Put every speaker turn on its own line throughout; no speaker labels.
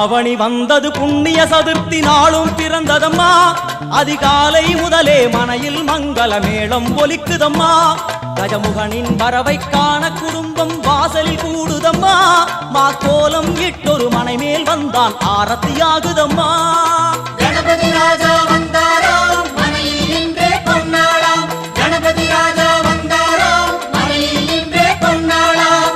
ஆவணி வந்தது புண்ணிய சதுர்த்தி நாளும் பிறந்ததம்மா. அதிகாலை முதலே மனையில் மங்கள மேளம் ஒலிக்குதம்மா. கஜமுகனின் வரவை காண குடும்பம் வாசலில் கூடுதம்மா. மாக்கோலம் இட்டொரு மனை மேல் வந்தான் ஆரத்தியாகுதம்மா.
கணபதி ராஜா வந்தாராம் மனையில் இன்றே பொன்னாளாம். கணபதி ராஜா வந்தாராம் மனையில் இன்றே பொன்னாளாம்.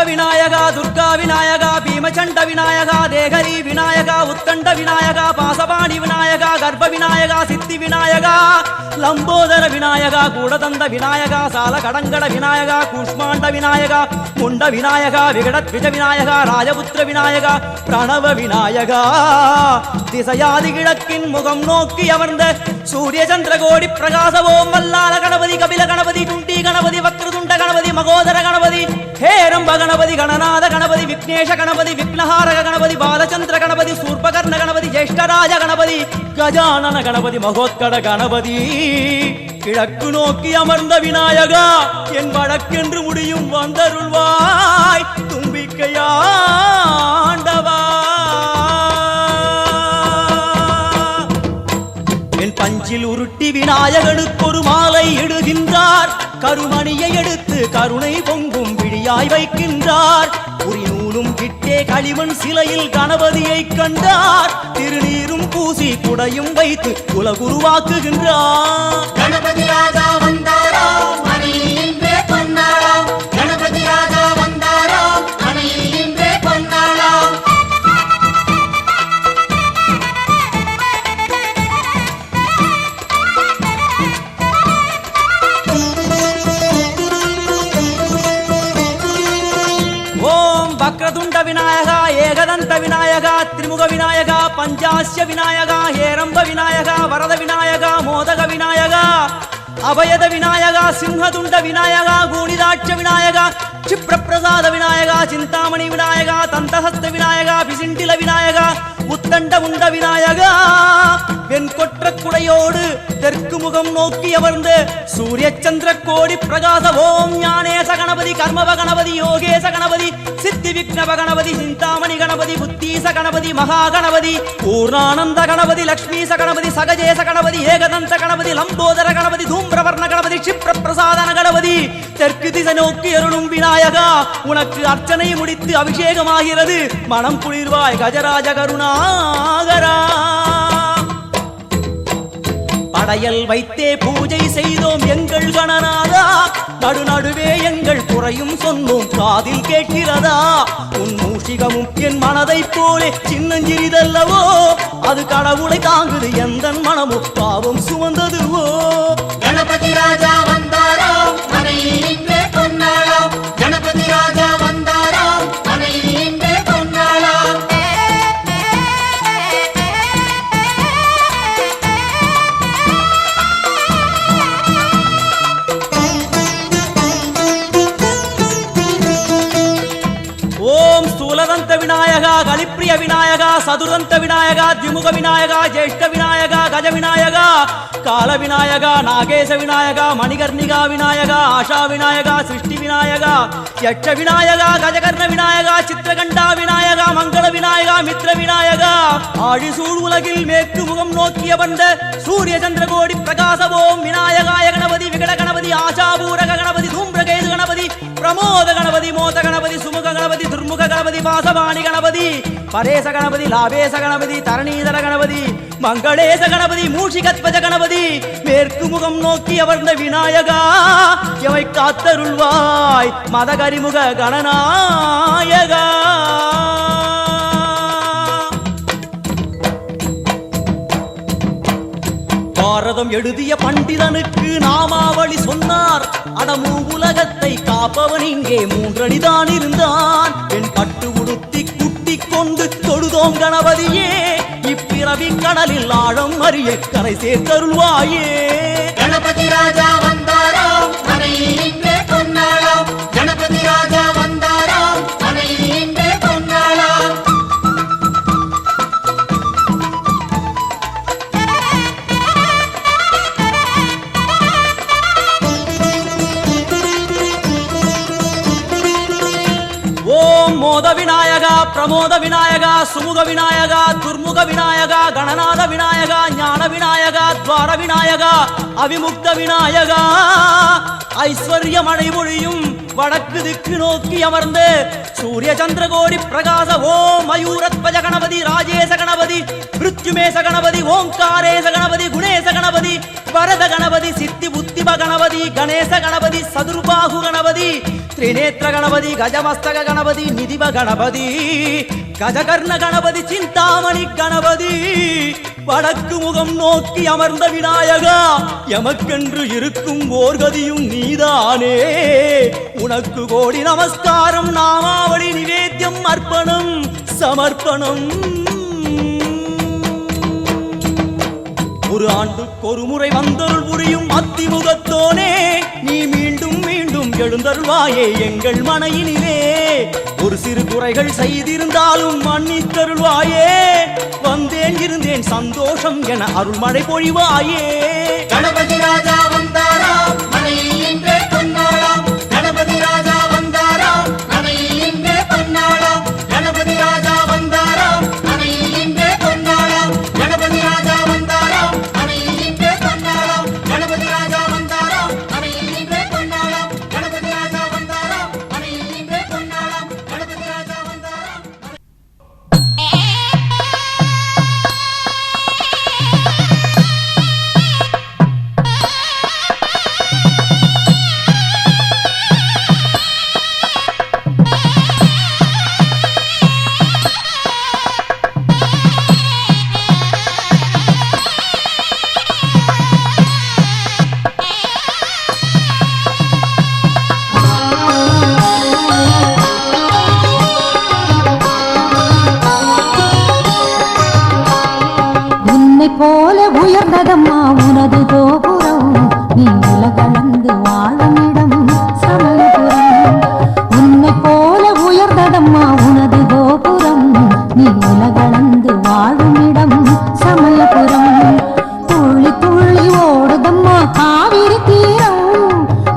விநாயகா துர்கா விநாயகா பீமச்சண்ட விநாயகா தேகரி விநாயகா உத்தண்ட விநாயகா பாசபாணி விநாயகா கர்ப்ப விநாயகா சித்தி விநாயகா லம்போதர விநாயகா கூடதந்த விநாயகா சால கடங்கட விநாயகா கூஷ்மாண்ட விநாயகா முண்ட விநாயகா விகடத்விஜ விநாயகா ராஜபுத்திர விநாயகா பிரணவ விநாயகா. திசையாதி கிழக்கின் முகம் நோக்கி அமர்ந்த சூரிய சந்திர கோடி பிரகாசவோம் வல்லால கணபதி கபில கணபதி துண்டி கணபதி வக்ரதுண்ட கணபதி மகோதர கணபதி ஹேரம்ப கணபதி கணநாத கணபதி விக்னேஷ கணபதி விக்னஹாரக கணபதி பாலச்சந்திர கணபதி சூர்பகர்ண கணபதி ஜேஷ்டராஜ கணபதி கஜானன கணபதி மகோத்கட கணபதி. கிழக்கு நோக்கி அமர்ந்த விநாயகா என் வழக்கென்று முடியும் வந்தருள்வாய் தும்பிக்கையாண்டவா. என் பஞ்சில் உருட்டி விநாயகனுக்கு ஒரு மாலை இடுகின்றார். கருமணியை எடுத்து கருணை பொங்கும் விழியாய் வைக்கின்றார். குறிநூலும் கிட்டே களிமண் சிலையில் கணபதியை கண்டார். திருநீரும் பூசி குடையும் வைத்து குலகுருவாக்குகின்றார்.
கணபதி ராஜா வந்தாராம் மனையில் இன்றே பொன்னாளாம். கணபதி ராஜா வந்தாராம் மனையில் இன்றே பொன்னாளாம்.
வக்ரதுண்ட விநாயகா ஏகதந்த விநாயகா திரிமுக விநாயகா பஞ்சாஸ்ய விநாயகா ஹேரம்ப விநாயகா வரத விநாயகா மோதக விநாயகா அபயத விநாயகா சிம்ஹதுண்ட விநாயகா கூணிதாட்ச விநாயகா क्षिप्रप्रसाद विनायका चिंतामणि विनायका तंतहस्त विनायका पिसिंटिल विनायका உத்தண்ட உண்ட விநாயகா வெண்கொற்ற குடையோடு தெற்கு முகம் நோக்கி அமர்ந்து சூரிய சந்திர கோடி பிரகாச ஓம் ஞானேச கணபதி கர்மவ கணபதி யோகேச கணபதி சித்தி விக்னவ கணபதி சிந்தாமணி கணபதி புத்தீச கணபதி மகா கணபதி பூர்ணானந்த கணபதி லக்ஷ்மீச கணபதி சகஜேச கணபதி ஏகதந்த கணபதி லம்போதர கணபதி தூம்ரவர்ண கணபதி क्षिप्र பிரசாதன கணபதி தெற்கு திசை நோக்கி அருளும் விநாயகா உனக்கு அர்ச்சனை முடித்து அபிஷேகமாகிறது மனம் குளிர்வாய் கஜராஜ கருணாகரா. படையல் வைத்தே பூஜை செய்தோம் எங்கள் கணநாதா நடுநடுவே எங்கள் குறையும் சொன்னோம் காதில் கேட்கிறதா உன் மூஷிகமும் என் மனதை போலே சின்னஞ்சிறிதல்லவோ அது கடவுளை தாங்குது எந்த மனமோ பாவம் சுமந்ததுவோ.
கணபதி ராஜா வந்தாராம் மனையில் இன்றே பொன்னாளாம். கணபதி ராஜா வந்தாராம் மனையில் இன்றே பொன்னாளாம்.
ஓம் ஸ்தூலதந்த விநாயகா கலிப்பிரிய விநாயகா சதுரந்த விநாயகா திமுக விநாயகா ஜேஷ்ட விநாயகா கஜ விநாயகா கால விநாயகா நாகேச விநாயகா மணிகர்ணிகா விநாயகா ஆஷா விநாயகா சிருஷ்டி விநாயகா யட்ச விநாயகா கஜகர்ண விநாயகா சித்திரகண்டா விநாயகா மங்கள விநாயகா மித்ர விநாயகா ஆழிசூழ் உலகில் மேற்கு முகம் நோக்கிய வந்த சூரிய சந்திரகோடி பிரகாசவோம் விநாயகாய கணபதி விகட கணபதி ஆசாபூரக கணபதி தூம்ரகேது கணபதி பிரமோத கணபதி மோத கணபதி சுமுக கணபதி துர்முக கணபதி பாசவாணி கணபதி பரேச கணபதி லாபேச கணபதி தரணீதர கணபதி மங்களேச கணபதி மூஷிகத்வஜ கணபதி மேற்கு முகம் நோக்கி அமர்ந்த விநாயகா எவை காத்தருள்வாய் மதகரிமுக கணநாயகா. பாரதம் எழுதிய பண்டிதனுக்கு நாமாவளி சொன்னார் அடமூ உலகத்தை காப்பவன் இங்கே மூன்றடிதான் இருந்தான் என் பட்டு உடுத்தி குட்டிக் கொண்டு தொழுதோம் கணபதியே இப்பிறவி கடலில் ஆழம் அறிய கரை சேர்த்தருள்வாயே.
கணபதி ராஜா வந்தாராம் மனையில் இன்றே பொன்னாளாம். கணபதி கணபதி ராஜா வந்தாராம் மனையில் இன்றே பொன்னாளாம்.
ஓம் மோத விநாயகா, பிரமோத விநாயகா, சுமுக விநாயகா, துர்முக விநாயகா, கணநாத விநாயகா, ஞான விநாயகா, துவார விநாயகா, அவிமுக்த விநாயகா, ஐஸ்வர்ய மழை பொழியும் வடக்கு திக்கு நோக்கி அமர்ந்து சூரிய சந்திரகோடி பிரகாச ஓம் மயூரத்வஜ கணபதி, ராஜேச கணபதி, மிருத்யுமேச கணபதி, ஓங்காரேச கணபதி, குணேச கணபதி, வரத கணபதி, சித்தி புத்திப கணபதி, கணேச கணபதி, சதுர்பாகு கணபதி, திரிநேத்திர கணபதி, கஜமஸ்தக கணபதி, நிதிப கணபதி, கஜகர்ண கணபதி, சிந்தாமணி கணபதி, வடக்கு முகம் நோக்கி அமர்ந்த விநாயகா, எமக்கென்று இருக்கும் ஓர்கதியும் நீதானே. உனக்கு கோடி நமஸ்காரம், நாமாவளி நிவேத்தியம், அர்ப்பணம் சமர்ப்பணம். ஒரு ஆண்டுக்கு ஒரு முறை வந்தருள் புரியும் அத்திமுகத்தோனே, நீ மீண்டும் மீண்டும் எழுந்தருள்வாயே எங்கள் மனையினிலே. ஒரு சிறு குறைகள் செய்திருந்தாலும் மன்னித்தருள்வாயே. வந்தேன் இருந்தேன் சந்தோஷம் என அருள்மழை பொழிவாயே.
கணபதி ராஜா வந்தாராம் மனையில் இன்றே பொன்னாளாம். கணபதி ராஜா வந்தாராம் மனையில் இன்றே பொன்னாளாம். கணபதி ராஜா வந்தாராம் மனையில் இன்றே பொன்னாளாம். கணபதி ராஜா வந்தாராம் மனையில் இன்றே பொன்னாளாம். கணபதி ராஜா வந்தாராம் மனையில் இன்றே பொன்னாளாம். கணபதி ராஜா வந்தாராம் மனையில் இன்றே பொன்னாளாம். கணபதி ராஜா வந்தாராம்.
போல உயர்ந்ததம்மா உனது கோபுரம், நீ உலகளந்து வாழுமிடம் சமயபுரம். உன்னை போல உயர்ந்ததம்மா உனது கோபுரம், நீ உலகளந்து வாழுமிடம் சமயபுரம். துள்ளி துள்ளி ஓடுதம்மா காவிரி தீரம்,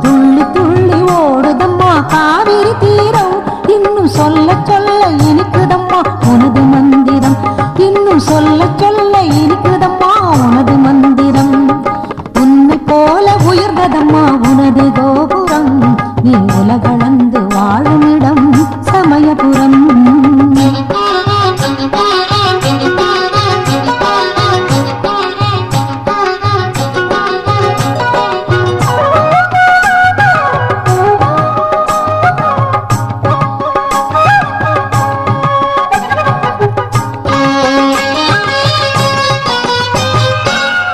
துள்ளி துள்ளி ஓடுதம்மா காவிரி தீரம். இன்னும் சொல்ல சொல்ல இனிக்குதம்மா உனது மந்திரம், இன்னும் சொல்ல சொல்ல இனிக்குதம்மா உனது மந்திரம். உன்னை போல உயர்ந்ததம்மா உனது கோபுரம், நீ உலகளந்து வாழுமிடம் சமயபுரம்.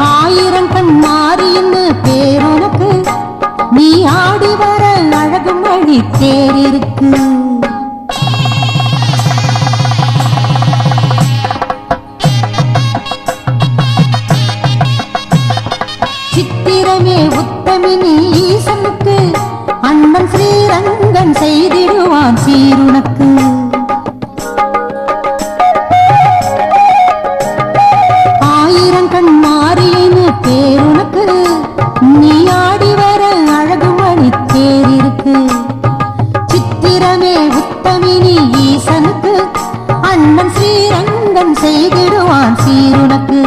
ஆயிரங்கண் மாறின்னு பேருனக்கு, நீ ஆடி வர அழகு மழி தேரிருக்கு. சித்திரமே உத்தமினி ஈசனுக்கு, அண்ணன் ஸ்ரீரங்கன் செய்திடுவான் சீருனக்கு. ஆயிரங்கண் மாறின்னு பேருனக்கு, நீ ஆடி வர அழகு மணி தேரிருக்கு. சித்திரமே உத்தமினி ஈசனுக்கு, அண்ணன் ஸ்ரீரங்கன் செய்திடுவான் சீருனக்கு.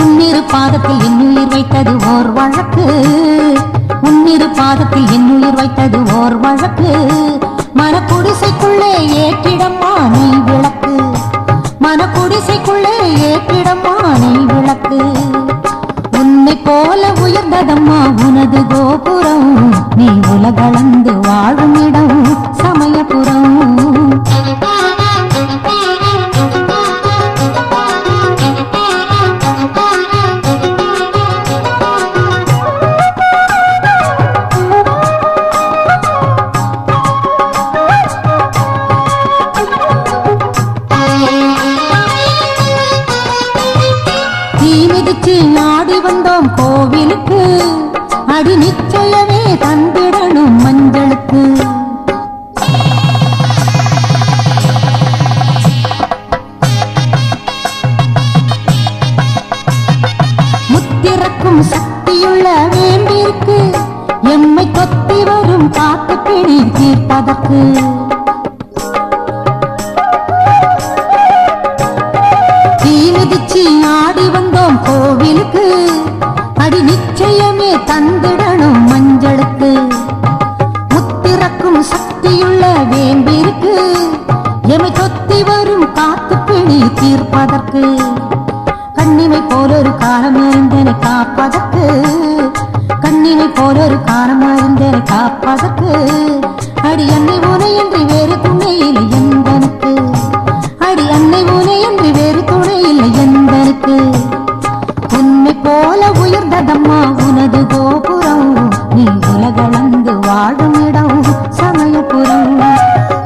உன்னிரு பாதத்தில் என்னுயிர் வைத்தது ஓர் வழக்கு, உன்னிரு பாதத்தில் என்னுயிர் வைத்தது ஓர் வழக்கு. மனக்குடிசைக்குள்ளே ஏற்றிடம்மா நீ விளக்கு, மனக்குடிசைக்குள்ளே ஏற்றிடம்மா நீ விளக்கு. உன்னை போல உயர்ந்ததம்மா உனது கோபுரம், நீ உலகளந்து வாழுமிடம் சமயபுரம். மிதிச்சு ஆடி வந்தோம் கோவிலுக்கு, அடி நிச்சயமே தந்திடணும் மஞ்சளுக்கு. வரும் காத்து பிடி தீர்ப்பதற்கு தீ மிதிச்சு ஆடி வந்தோம் கோவிலுக்கு அடி நிச்சயமே தந்திடணும் மஞ்சளுக்கு முத்திறக்கும் சக்தியுள்ள வேம்பிருக்கு எமை தொத்தி வரும் காத்து பிடி தீர்ப்பதற்கு கண்ணிமை போலொரு காலம் இருந்தனை காப்பதற்கு கண்ணிமை போலொரு காலம் இருந்தனை காப்பதற்கு அடி அன்னை உனையன்றி வேறு துணை இல்லை என்பனுக்கு அடி அன்னை உனையன்றி வேறு துணை இல்லை என்பனுக்கு உன்னை போல உயர்ந்ததம்மா உனது கோபுரம் நீ உலகளந்து வாழும் இடம் சமயபுரம்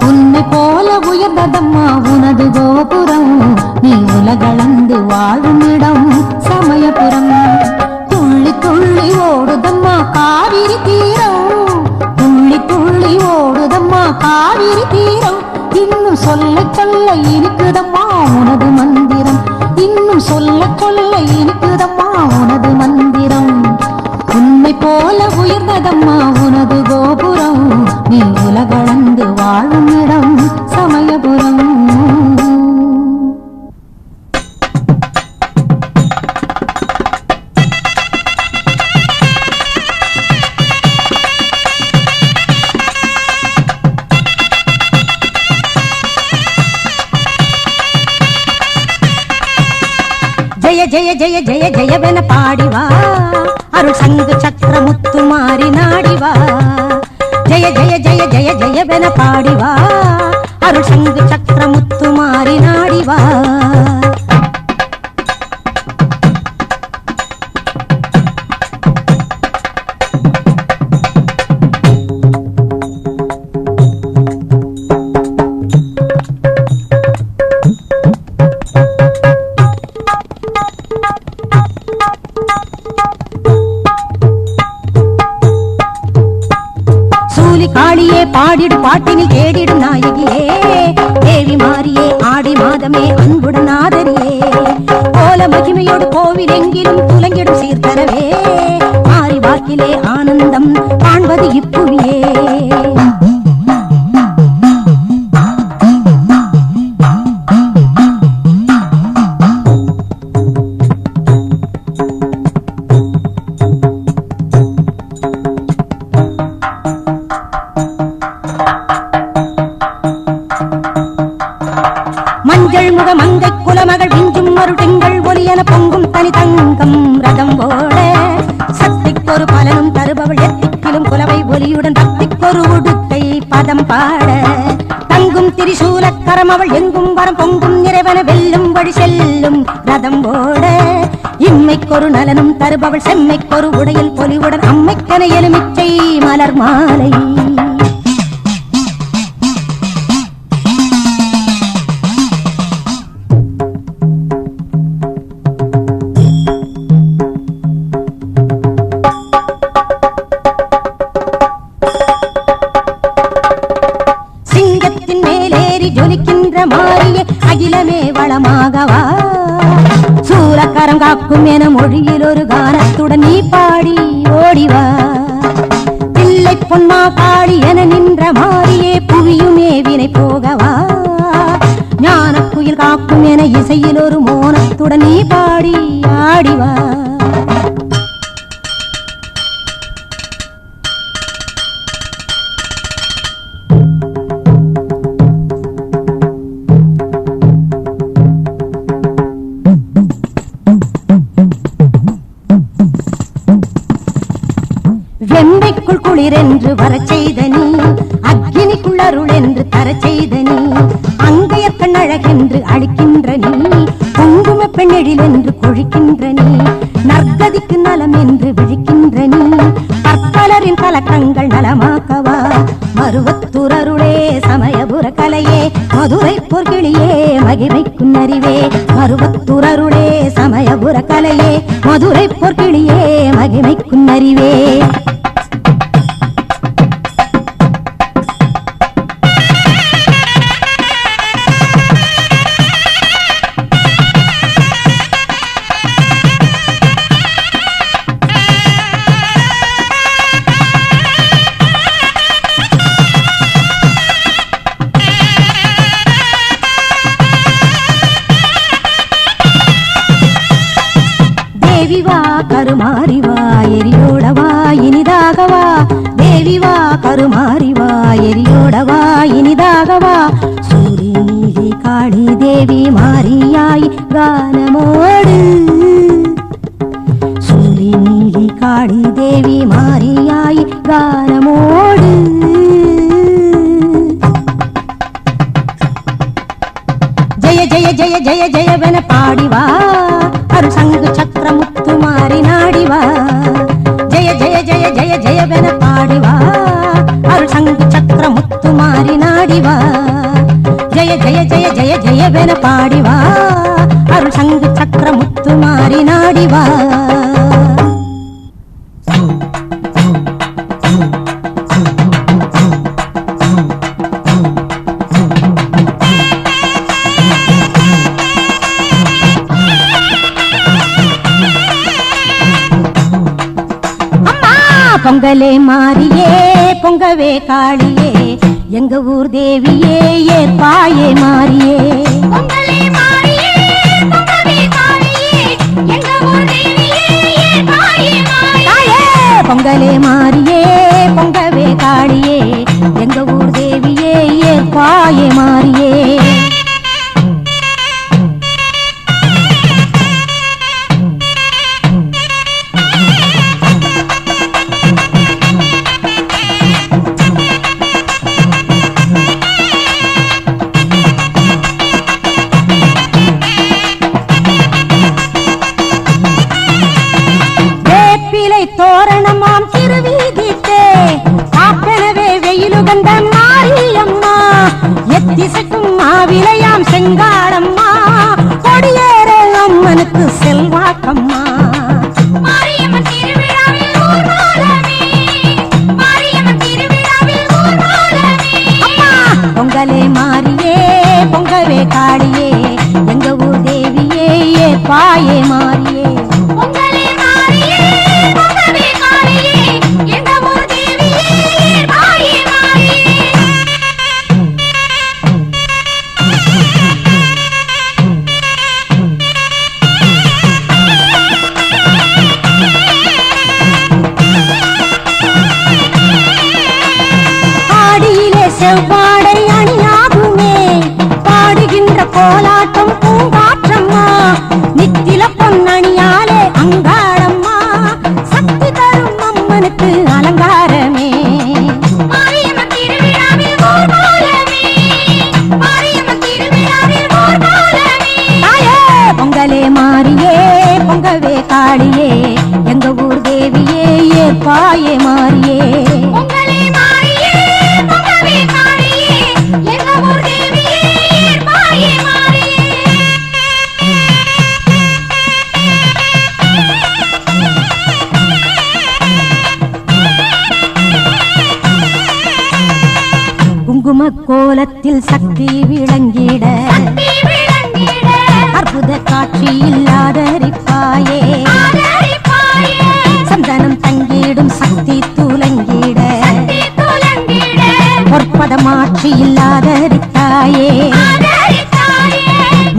உன்னை போல உயர்ந்ததம்மா உனது கோபுரம் நீ உலகளந்து வாழும் இடம் சமயபுரம் துள்ளி துள்ளி ஓடுதம்மா காவிரி தீரம் துள்ளி துள்ளி ஓடுதம்மா காவிரி தீரம் இன்னும் சொல்ல சொல்ல இருக்குதம்மா உனது மந்திரம் இன்னும் சொல்ல சொல்ல இருக்குதம்மா உனது மந்திரம் உன்னை போல உயர்ந்ததம்மா உனது கோபுரம் நீ உலகளந்து வாழும் இடம் சமயபுரம்
ஜெய ஜெய ஜெய ஜெய ஜெயவென பாடிவா அருள் சங்கு சக்கர முத்து மாறி நாடிவா ஜெய ஜெய ஜெய ஜெய ஜெயவென பாடிவா அருள் சங்கு சக்கர முத்து மாறி நாடிவா காளியே பாடிடு பாட்டினில் கேடிடும் நாயகியே தேவி மாறியே ஆடி மாதமே அன்புடன் ஆதரியே கோல மகிமையோடு கோவில் எங்கிலும் துலங்கிடும் சீர்தரவே மாறி வாக்கிலே ஆனந்தம் காண்பது இப்புவியே மஞ்சள் முக மங்கை குலமகள் விஞ்சும் ஒரு திங்கள் ஒலியன பொங்கும் தனி தங்கம் ரதம் ஓட சக்திக்கொரு பலனும் தருபவள் எத்திக்கிலும் குலவை ஒலியுடன் பக்திக்கொரு உடுக்கை பதம் பாட தங்கும் திரிசூலக்கரம் அவள் எங்கும் வரம் பொங்கும் நிறைவன வெல்லும் வழி செல்லும் ரதம் ஓட இம்மைக்கொரு நலனும் தருபவள் செம்மைக்கொரு உடையில் பொலிவுடன் அம்மைக்கன எலுமிச்சை மலர் மாலை ஜொலிக்கின்ற மாறிய அகிலமே வளமாகவா சூலக்கரம் காக்கும் என மொழியில் ஒரு கானத்துடன் நீ பாடி ஓடிவா பிள்ளை பொன்மா பாடி என நின்ற மாறியே புவியுமே வினை போகவா ஞான குயில் காக்கும் என இசையில் ஒரு மோனத்துடன் நீ பாடி ஆடிவா வெண்மைக்குள் குளிர் என்று வரச் செய்த நீ அக்கினிக்குள் அருள் என்று தரச் செய்த நீ அங்கைய கண்ணழகென்று அழிக்கின்ற நீ குங்கும பெண்ணெழில் என்று கொழிக்கின்ற நீ நற்கதிக்கு நலம் என்று விழிக்கின்ற நீ பற்பலரின் கலக்கங்கள் நலமாக்கவா மருவத்தூரருளே சமயபுர கலையே மதுரை பொற்கிளியே மகிமைக்கும் அறிவே மருவத்தூரருளே சமயபுர கலையே மதுரை பொற்கிளியே மகிமைக்கும் அறிவே தேவி வா கருமாறி வா எரியோடவா இனிதாகவா தேவி வா கருமாறி வா எரியோடவா இனிதாகவா சூரி நீலி காளி தேவி மாரியாய் கானமோடு சூரி நீலி காளி தேவி மாரியாய் கானமோடு ஜெய ஜெய ஜெய ஜெய ஜெயவென பாடிவா அருள் சங்கு சக்கர முத்து மாறி நாடிவா ஜெய ஜெய ஜெய ஜெய ஜெயவென பாடிவா அருள் சங்கு சக்கர முத்து மாறி நாடிவா ஜெய ஜெய ஜெய ஜெய ஜெயவென பாடிவா அருள் சங்கு சக்கர முத்து மாறி நாடிவா பொங்கலே மாறியே பொங்கவே காளியே எங்க ஊர் தேவியே ஏற்பாயே மாறியே
பொங்கலே மாறியே பொங்கவே காளியே எங்க ஊர் தேவியே ஏற்பாயே மாறியே
பொங்கலே மாறியே பொங்கவே காளியே எங்க ஊர் தேவியே ஏற்பாயே மாறியே தோரணமாம் திருவீதித்தே காப்பெனவே வெயிலுகந்த மாரியம்மா எத்திசைக்கும் மாவிலையாம் செங்காடம்மா கொடியேற அம்மனுக்கு செல்வாக்கம்மா
மாரியம்மன் திருவிழாவில் ஊர்வலமே மாரியம்மன் திருவிழாவில் ஊர்வலமே
அம்மா பொங்கலே மாறியே பொங்கவே காளியே எங்க ஊர் தேவியே ஏற்பாயே மாறியே
பொங்கலே மாறியே பொங்கவே காளியே எங்க ஊர் தேவியே ஏற்பாயே மாறியே
ஆடியிலே செவ்வாடை அணியாகுமே பாடுகின்ற கோலாட்டம் பூங்காற்றம்மா நித்தில பொன்னணியாலே அங்காளம்மா சக்தி தரும் அம்மனுக்கு அலங்காரமே
மாரியம்மன் திருவிழாவில் ஊர்வலமே மாரியம்மன் திருவிழாவில் ஊர்வலமே
தாயே பொங்கலே மாறியே பொங்கவே காளியே எங்க ஊர் தேவியே ஏற்பாயே மாறியே
பொங்கலே மாறியே பொங்கவே காளியே எங்க ஊர் தேவியே ஏற்பாயே மாறியே
குங்கும கோலத்தில் சக்தி விளங்கிட
சக்தி விளங்கிட
அற்புத காட்சி இல்லாதரிப்பாயே
ஆதரிப்பாயே
சந்தனம் தங்கிடும் சக்தி துலங்கிட
சக்தி துலங்கிட
பொற்பதமாட்சி இல்லாதரித்தாயே
ஆதரித்தாயே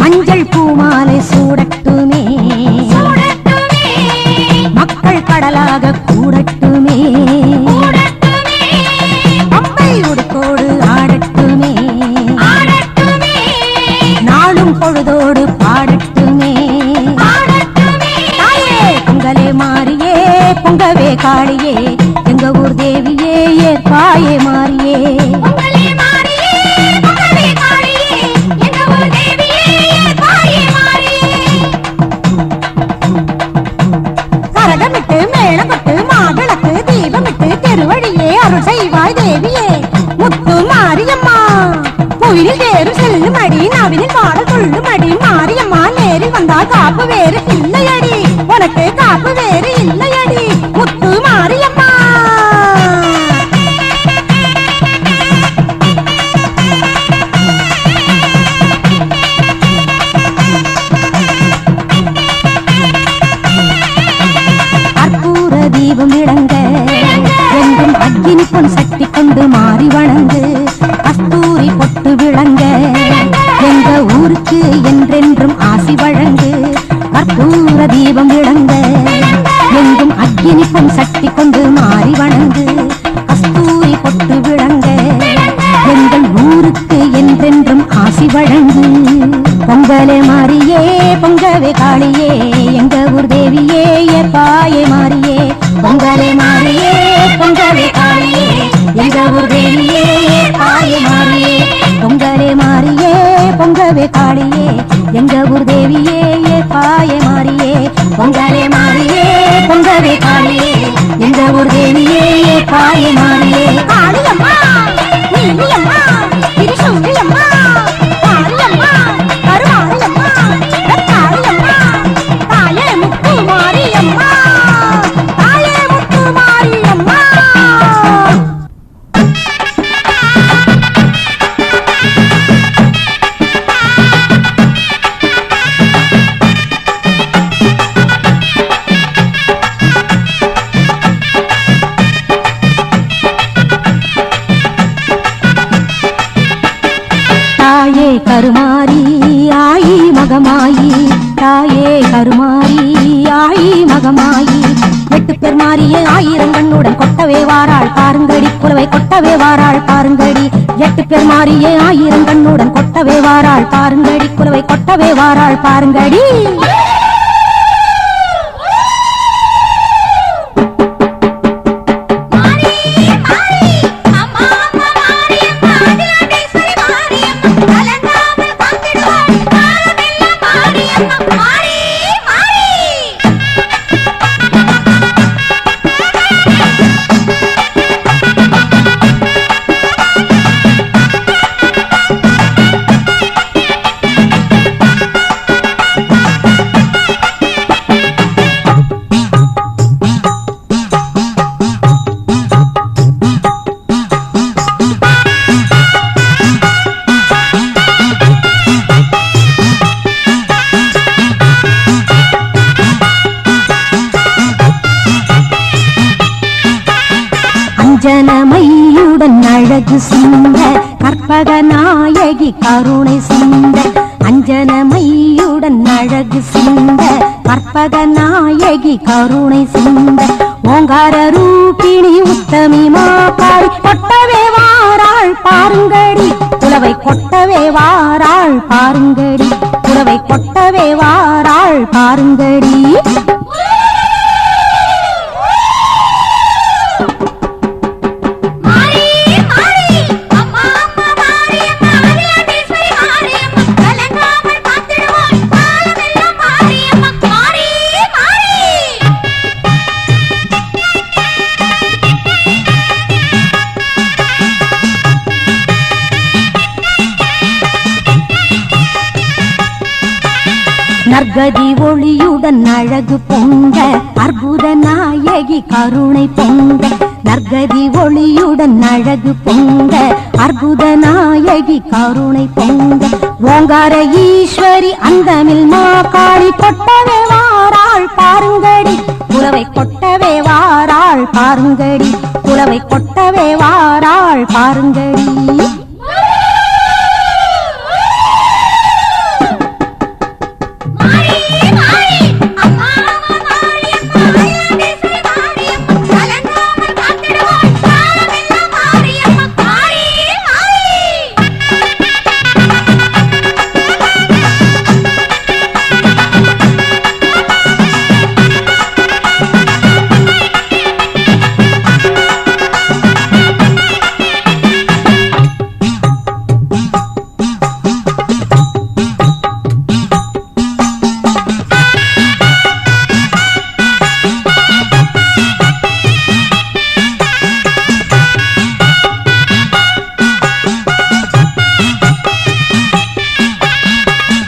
மஞ்சள் பூமாலை சூடட்டுமே
சூடட்டுமே
மக்கள் கடலாக கூடட்டுமே
கூடட்டுமே
பம்பை உடுக்கோடு ஆடட்டுமே
ஆடட்டுமே
நாளும் பொழுதோடு பாடட்டுமே
ஆடட்டுமே
தாயே பொங்கலே மாறியே பொங்கவே காளியே எங்க ஊர் தேவியே ஏற்பாயே மாறியே
பொங்கலே மாறியே பொங்கவே காளியே எங்க ஊர் தேவியே ஏற்பாயே மாறியே
கரகமிட்டு மேளமிட்டு மாவிளக்கு தீபமிட்டு தெருவழியே அருள் செய்வாய் தேவியே முத்து மாரியம்மா கோயிலில் தேரும் செல்லுமடி நவினில் பாடல் கொள்ளுமடி மாரியம்மா நேரில் வந்தால் காப்பு வேறு இல்லையடி உனக்கு காப்பு வேறு இல்லையடி முத்து மாரியம்மா கற்பூர தீபம் விளங்க என்றும் அக்கினி பொன் சக்தி கொண்டு மாறி வணங்கு கஸ்தூரி பொட்டு விளங்க எங்க ஊருக்கு என்றென்றும் ஆசி வழங்கு கற்பூர தீபம் விளங்க கொண்டு மாறி வணங்கு கஸ்தூரி பொட்டு விளங்க எங்கள் ஊருக்கு என்றென்றும் ஆசி வழங்கு பொங்கலே மாறியே பொங்கவே காளியே எங்க ஊர் தேவியே ஏற்பாயே மாறியே பொங்கலே மாறியே பொங்கவே காளியே எங்க ஊர் தேவியே ஏற்பாயே மாறியே பொங்கலே மாறியே பொங்கவே காளியே எங்க ஊர் தேவியே ஏற்பாயே மாறியே பொங்கலே மாறியே பொங்கவே காளியே எங்க ஊர் தேவியே ஏற்பாயே மாறியே
காளியம்மா நீலியம்மா திரிசூலியம்மா காளியம்மா கருமாரியம்மா காளியம்மா தாயே முத்து மாரியம்மா தாயே முத்து மாரியம்மா
தாயே கருமாரி ஆயி மகமாயி தாயே கருமாரி ஆயி மகமாயி எட்டு பேர் மாறியே ஆயிரம் கண்ணுடன் கொட்டவே வாராள் பாருங்கடி குலவை கொட்டவே வாராள் பாருங்கடி எட்டு பேர் மாறியே ஆயிரம் கண்ணுடன் கொட்டவே வாராள் பாருங்கடி குலவை கொட்டவே வாராள் பாருங்கடி அஞ்சனமையுடன் அழகு சிந்த கற்பக நாயகி கருணை சிந்த அஞ்சனமையுடன் அழகு சிந்த கற்பக நாயகி கருணை சிந்த ஓங்கார ரூபிணி உத்தமி மாகாளி கொட்டவே வாராள் பாருங்கடி குலவை கொட்டவே வாராள் பாருங்கடி குலவை கொட்டவே வாராள் பாருங்கடி நற்கதி ஒளியுடன் அழகு பொங்க அற்புத நாயகி கருணை பொங்க நற்கதி ஒளியுடன் அழகு பொங்க அற்புத நாயகி கருணை பொங்க ஓங்கார ஈஸ்வரி அந்தமில் மாகாளி கொட்டவே வாராள் பாருங்கடி குலவை கொட்டவே வாராள் பாருங்கடி குலவை கொட்டவே வாராள் பாருங்கடி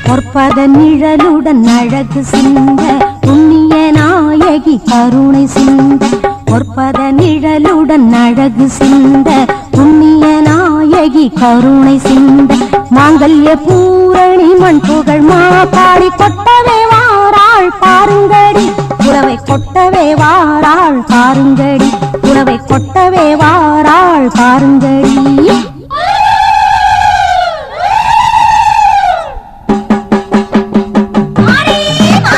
பொற்பத நிழலுடன் அழகு சிந்த புண்ணிய நாயகி கருணை சிந்த பொற்பத நிழலுடன் அழகு சிந்த புண்ணிய நாயகி கருணை சிந்த மாங்கல்ய பூரணி மண் புகழ் மாகாளி கொட்டவே வாராள் பாருங்கடி குலவை கொட்டவே வாராள் பாருங்கடி குலவை கொட்டவே வாராள் பாருங்கடி
மாரியம்மா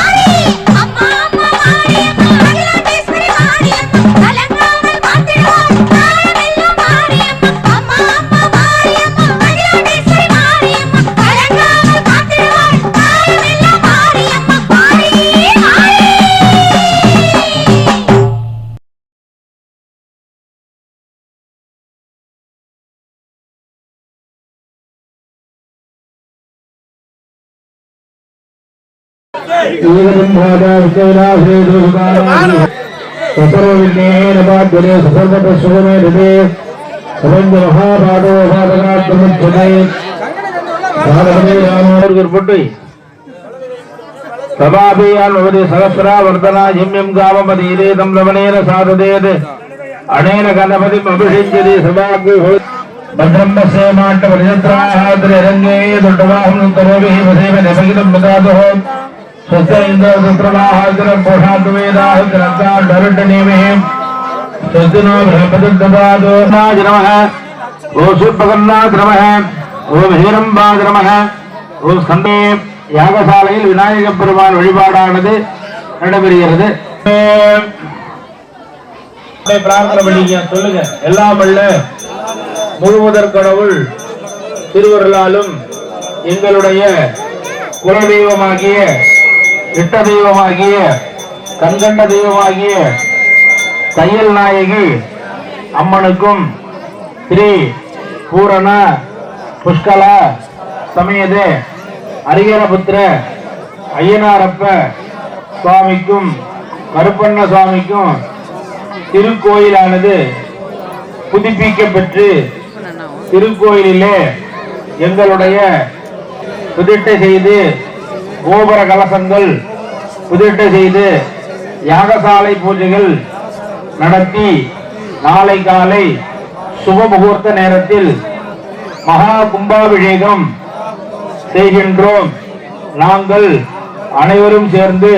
अनेन गणपतिम् अभिषिञ्चति सभाग्रे भद्रम्बस्य माट्टपरिजत्राहाद्रिरङ्गे दुड्डवाहनं तरोभिः वसेव निमगिनं मदातुः स्वस्य इन्द्रपुत्रवाहाद्रं पोषाद्वेदाः ग्रन्थाड्डरुड्डनेमिः स्वस्तिनो बृहस्पतिर्ददातु नमः ओं सूर्पकर्णाय नमः ओं ஹீரம்பாய நமः ஓம் ஸ்கந்தே யாகசாலையில் விநாயகப் பெருமான் வழிபாடானது நடைபெறுகிறது. பிரார்த்தனை பண்ணிக்க சொல்லுங்க. எல்லாம் வல்ல முழுமுதற் கடவுள் திருவருளாலும் எங்களுடைய குலதெய்வமாகிய இட்ட தெய்வமாகிய கண்கண்ட தெய்வமாகிய தையல் நாயகி அம்மனுக்கும் ஸ்ரீ பூரண புஷ்கல சமேத அரியரபுத்திர ஐயனாரப்ப சுவாமிக்கும் கருப்பண்ண சுவாமிக்கும் திருக்கோயிலானது புதுப்பிக்கப்பெற்று திருக்கோயிலிலே எங்களுடைய புதிட்டை செய்து கோபுர கலசங்கள் புதிட்டை செய்து யாகசாலை பூஜைகள் நடத்தி நாளை காலை சுப முகூர்த்த நேரத்தில் மகா கும்பாபிஷேகம் செய்கின்றோம். நாங்கள் அனைவரும் சேர்ந்து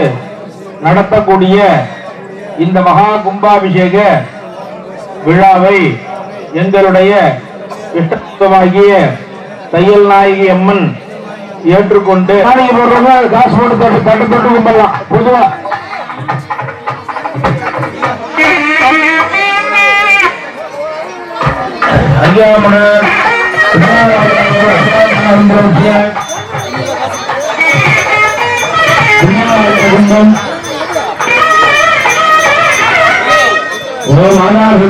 நடத்தக்கூடிய இந்த மகா கும்பாபிஷேக விழாவை எங்களுடைய இஷ்டமாகிய தையல் நாயகி அம்மன் ஏற்றுக்கொண்டு காசு போட்டு தட்டு தொட்டு கும்பலாம் பொதுவா ஐயாமன ஓம் ஆனார்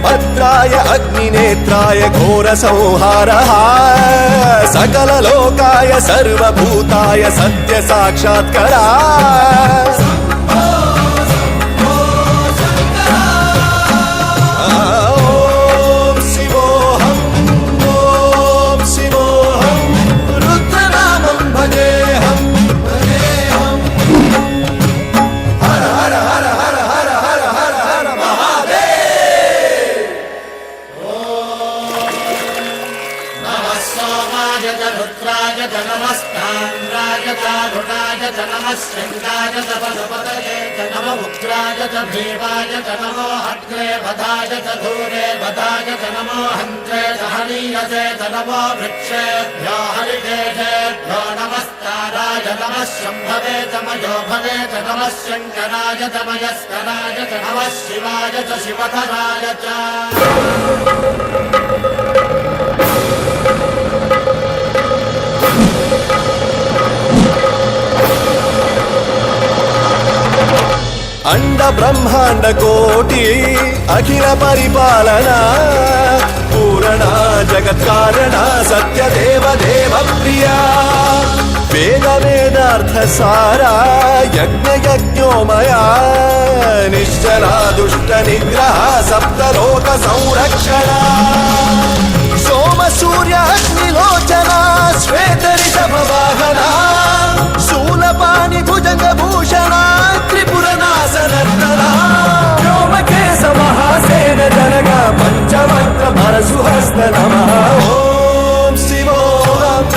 भद्राय अग्निनेत्राय घोरसंहारः सकललोकाय सर्वभूताय सत्यसाक्षात्करा
शंकाय तपसपतये नमः उग्राय च भीमाय च नमो हत्रे वधाय च धूरे वधाय च नमो हन्त्रे च हनीयसे च नमो वृक्षेभ्यो हरिकेशेभ्यो नमस्काराय नमः शम्भवे च मयो भवे च नमः शङ्कराय च मयस्कराय च नमः शिवाय च शिवधराय च
अंड ब्रह्मांड कोटि अखिल परिपालना पूरणा जगत्कारणा सत्य देव देव प्रिया वेद वेदार्थ सारा यज्ञ यज्ञोमया निश्चला दुष्ट निग्रह सप्तलोक संरक्षणा सोम सूर्य अग्निलोचना श्वेत ऋषभ वाहना शूलपाणि भुजंग भूषणा त्रिपुर नाशनर्तना व्योमकेश महासेन जनक पंचवक्त्र परशुहस्त नमः ओम शिवोऽहम्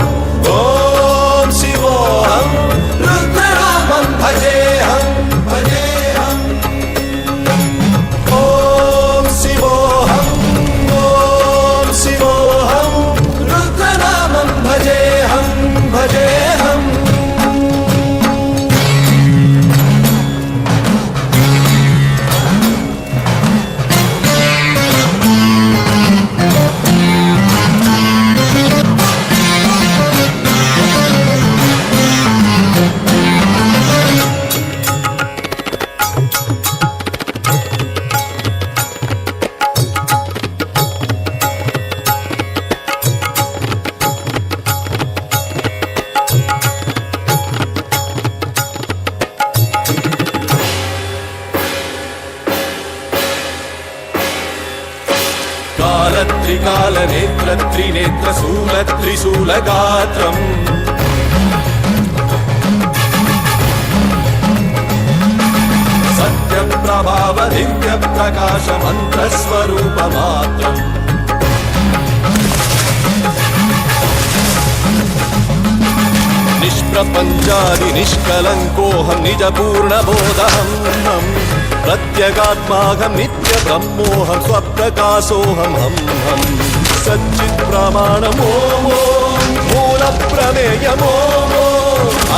ओम शिवोऽहम् रुद्रनामं भजेऽहम् भजेऽहम् ओम शिवोऽहम् ओम शिवोऽहम् रुद्रनामं भजेऽहम् भजेऽहम् त्रिकाल नेत्र त्रिनेत्र शूल त्रिशूल गात्रम् सत्य प्रभाव दिव्य प्रकाश मंत्र स्वरूप मात्रम् निष्प्रपंचादि निष्कलंकोऽहं निज पूर्ण बोधहम् प्रत्यगात्माहं नित्य ब्रह्मोऽहं स्वप्रकाशोऽहम् हम सच्चित् प्रमाणम् ओम मूल प्रमेयम् ओम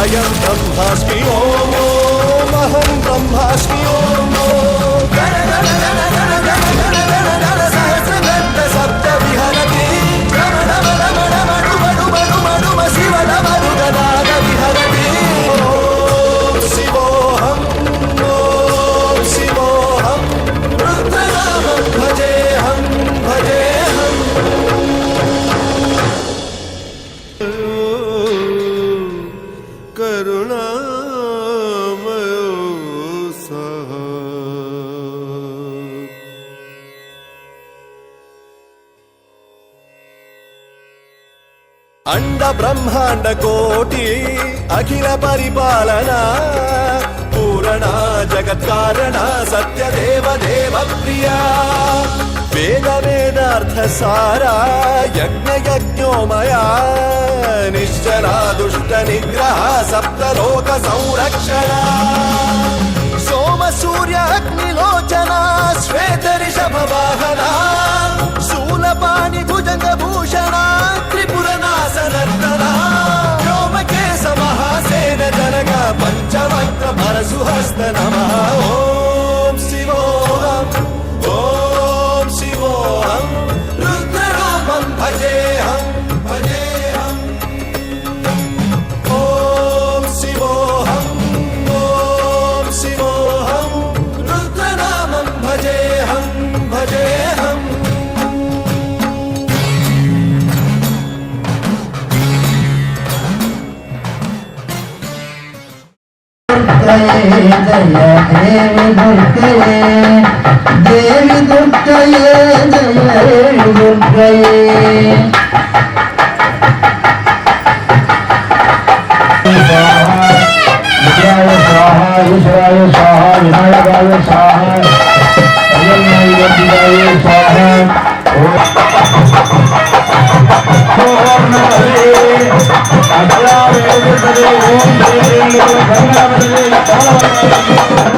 अयं ब्रह्मास्मि ओम अहं ब्रह्मास्मि ओम सहस्रगन्ध सप्त विहरति शिव नमरुगनाद विहरति ओम शिवोऽहम् ओम शिवोऽहम् रुद्रनामं भजेऽहम् भजेऽहम् करुणामयो सः अंड ब्रह्मांड कोटि अखिल परिपालना पूरणा जगत्कारणा सत्य देव देव प्रिया वेद वेदार्थ सारा यज्ञ यज्ञोमया निश्चला दुष्ट निग्रह सप्तलोक संरक्षणा सोम सूर्य अग्निलोचना श्वेत ऋषभ वाहना शूलपाणि भुजंग भूषणा त्रिपुर नाशनर्तना व्योमकेश महासेन जनक पंचवक्त्र परशुहस्त नमः ओम शिवोऽहम् ओम शिवोऽहम् रुद्रनामं भजेऽहम् भजेऽहम् ओम शिवोऽहम् ओम शिवोऽहम् रुद्रनामं भजेऽहम् भजेऽहम्
जय देवी दुर्गये जय दुर्गये ईश्वराय स्वाहा विनायकाय स्वाहा अयनैवद्याय स्वाहा ओम नमः अग्रावेदरे ओम देवी गंगावदरे
स्वाहा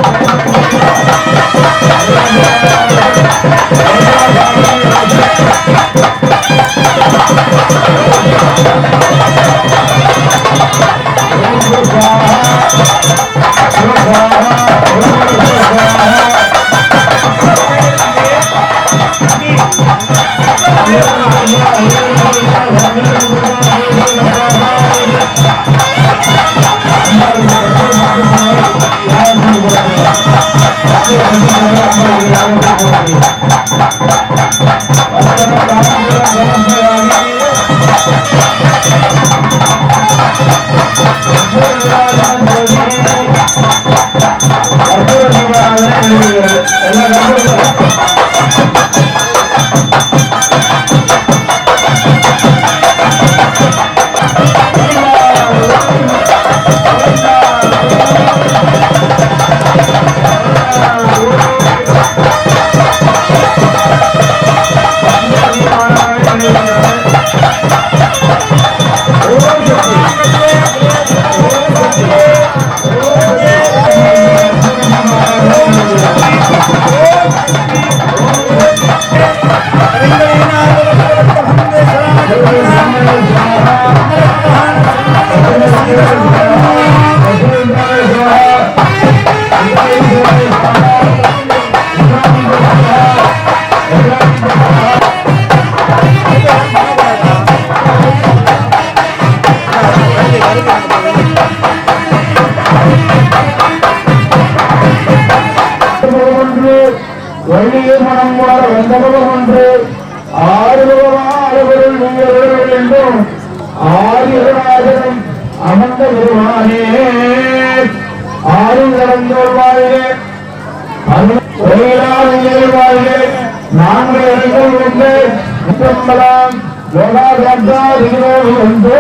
அமர்ந்த பெருமானே ஆறும் கடந்தோர் வாழ்வே வாழ்வே நான்கு இடங்கள் உண்டு முத்தம்பலம் யோகாபிரா ஒன்று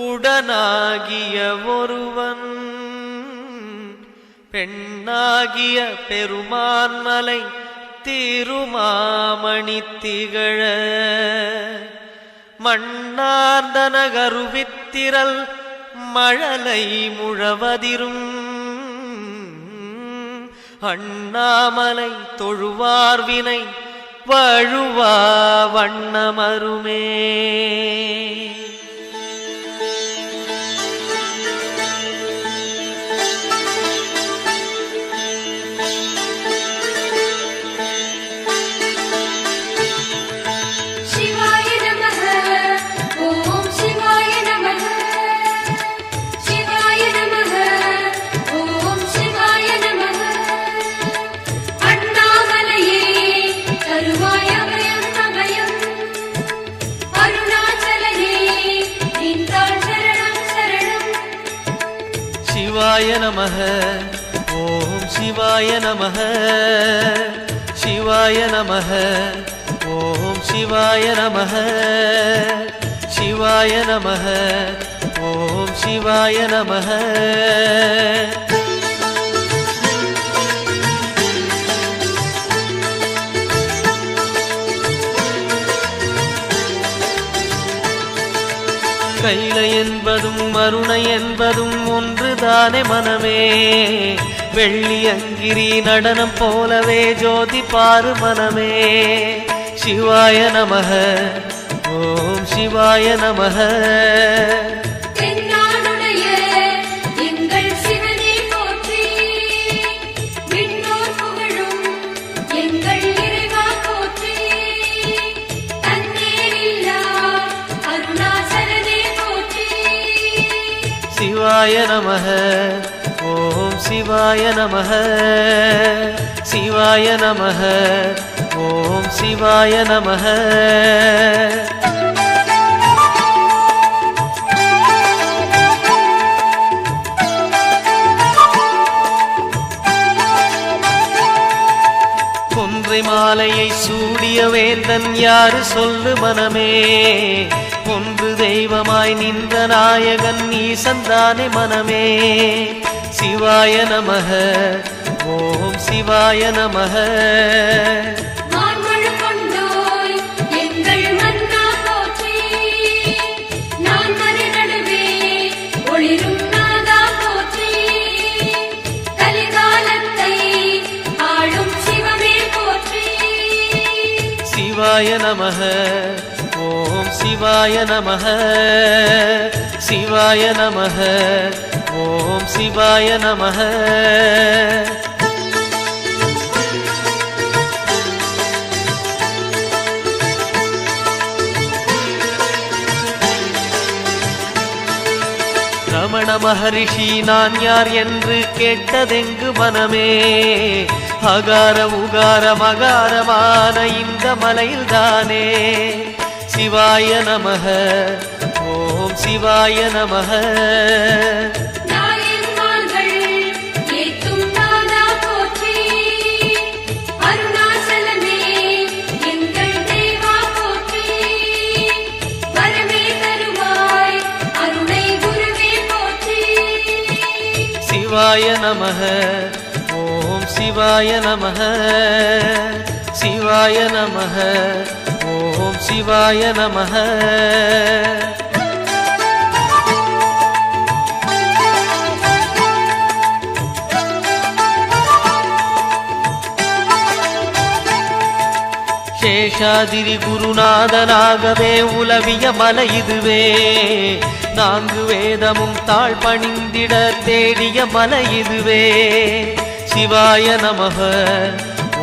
உடனாகிய ஒருவன் பெண்ணாகிய பெருமான்மலை திருமாமணி திகழ மண்ணார்ந்தன கருவித்திரல் மழலை முழவதிரும் அண்ணாமலை தொழுவார்வினை வழுவா வண்ணமருமே. சிவாய நமः ஓம் சிவாய நமः சிவாய சிவாய நமः ஓம் சிவாய நமः சிவாய நமः ஓம் சிவாய நமः கைலை என்பதும் அருணை என்பதும் ஒன்றுதானே மனமே வெள்ளி அங்கிரி நடனம் போலவே ஜோதி பாரு மனமே சிவாய நமः ஓம் சிவாய நமः
தென்னாடுடைய எங்கள் சிவனே போற்றி விண்ணோர் புகழும் எங்கள் இறைவா போற்றி தன்னேரில்லா அருணாசலனே போற்றி
சிவாய நமः ஓம் சிவாய நமः சிவாய நமः ஓம் சிவாய நமः கொன்றை மாலையை சூடிய வேந்தன் யாரு சொல்லு மனமே ஒன்று தெய்வமாய் நின்ற நாயகன் ஈசந்தானே மனமே சிவாய நமः ஓம் சிவாய நமः
மான்மழு கொண்டோய் எங்கள் மன்னா போற்றி நான் மறை நடுவே ஒளிரும் நாதா போற்றி கலிகாலத்தை ஆளும் சிவமே போற்றி
சிவாய நமः ஓம் சிவாய நமः சிவாய நமः ஓம் சிவாய நமः ரமண மகரிஷி நான் யார் என்று கேட்டதெங்கு மனமே அகார உகார மகாரமான இந்த மலையில்தானே சிவாய நமः ஓம் சிவாய நமः
நாயன்மார்கள் ஏத்தும் நாதா போற்றி அருணாசலமே எங்கள் தேவா போற்றி வரமே தருவாய் அருணை குருவே போற்றி
சிவாய நமः ஓம் சிவாய நமः சிவாய நமः ஓம் சிவாய நமः சேஷாதிரி குருநாதனாகவே உலவிய மலை இதுவே நான்கு வேதமும் தாழ் பணிந்திட தேடிய மலை இதுவே சிவாய நமः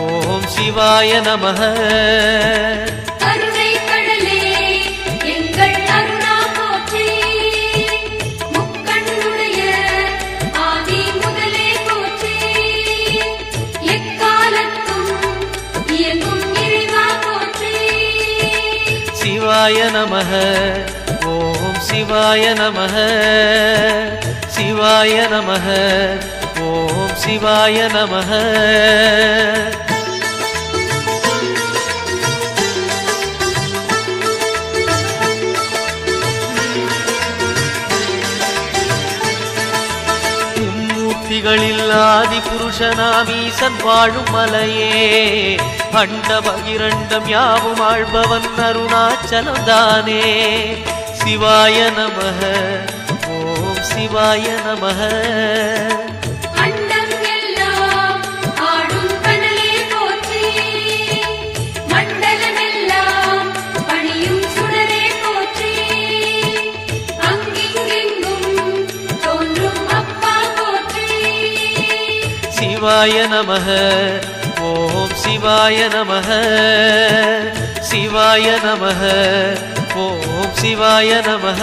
ஓம் சிவாய நமः
கருணை கடலே எங்கள் அருணா போற்றி முக்கண்ணுடைய ஆதி முதலே போற்றி எக்காலத்தும் இயங்கும் இறைவா போற்றி
சிவாய நமः ஓம் சிவாய நமः சிவாய நமः ஓம் சிவாய நமः மும்மூர்த்திகளில் ஆதி புருஷனாம் ஈசன் வாழும் மலையே அண்ட பகிரண்டம் யாவும் ஆழ்பவன் அருணாச்சலம் தானே சிவாய நமः ஓம் சிவாய நமः
அண்டம் எல்லாம் ஆடும் கனலே போற்றி மண்டலமெல்லாம் பணியும் சுடரே போற்றி அங்கிங்கெங்கும் தோன்றும் அப்பா போற்றி
சிவாய நமः ஓம் சிவாய நமः சிவாய நமः ஓம் சிவாய நமः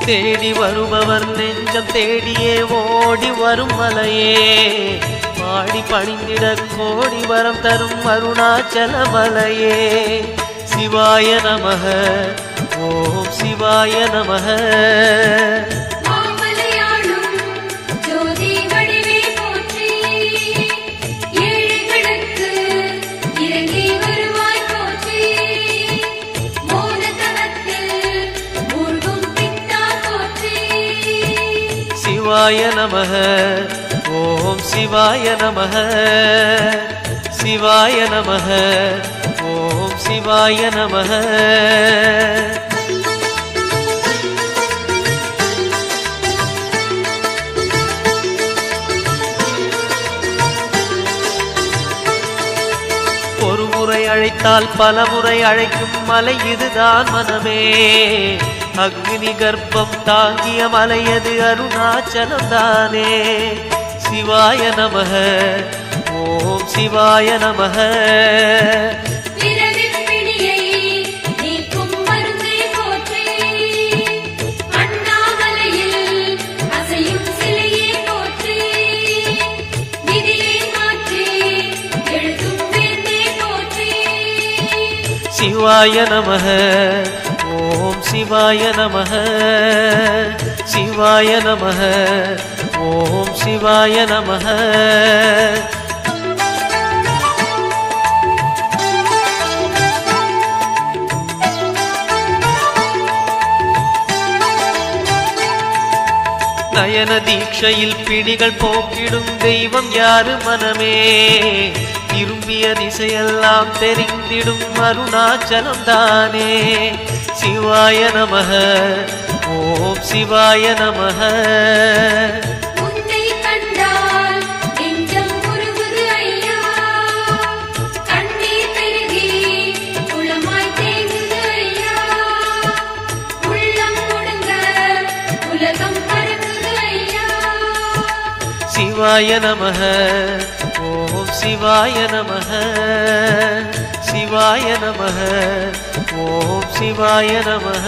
தேடி வருபவர் நெஞ்சம் தேடியே ஓடி வரும் மலையே பாடி பணிந்திட கோடி வரம் தரும் அருணாச்சல மலையே சிவாய நமः ஓம் சிவாய நமः
மாமலையாளும் ஜோதி வடிவே போற்றி ஏழைகளுக்கு இறங்கி வருவாய் போற்றி மோனதனத்தில் மூழ்கும் பித்தா போற்றி
சிவாய நமः ஓம் சிவாய நமः சிவாய நமः ஓம் சிவாய நமः ஒரு முறை அழைத்தால் பல முறை அழைக்கும் மலை இதுதான் மனமே அக்னி கர்ப்பம் தாங்கிய மலையது அருணாச்சலம் தானே சிவாய நமः ஓம் சிவாய நமः
பிறவிப் பிணியை நீக்கும் மருந்தே போற்றி அண்ணாமலையில் அசையும் சிலையே போற்றி விதியை மாற்றி எழுதும் வேந்தே போற்றி
சிவாய நமः ஓம் சிவாய நமः சிவாய நமः ஓம் சிவாய நமः நயன தீட்சையில் பிணிகள் போக்கிடும் தெய்வம் யாரு மனமே திரும்பிய திசையெல்லாம் தெரிந்திடும் அருணாச்சலம் தானே சிவாய நமः ஓம் சிவாய நமः
உன்னை கண்டால் நெஞ்சம் உருகுது ஐயா கண்ணீர் பெருகி குளமாய் தேங்குது ஐயா உள்ளம் முடுங்க உலகம் பறக்குது ஐயா
சிவாய நமः ஓம் சிவாய நமः சிவாய நமः ஓம் சிவாய நமः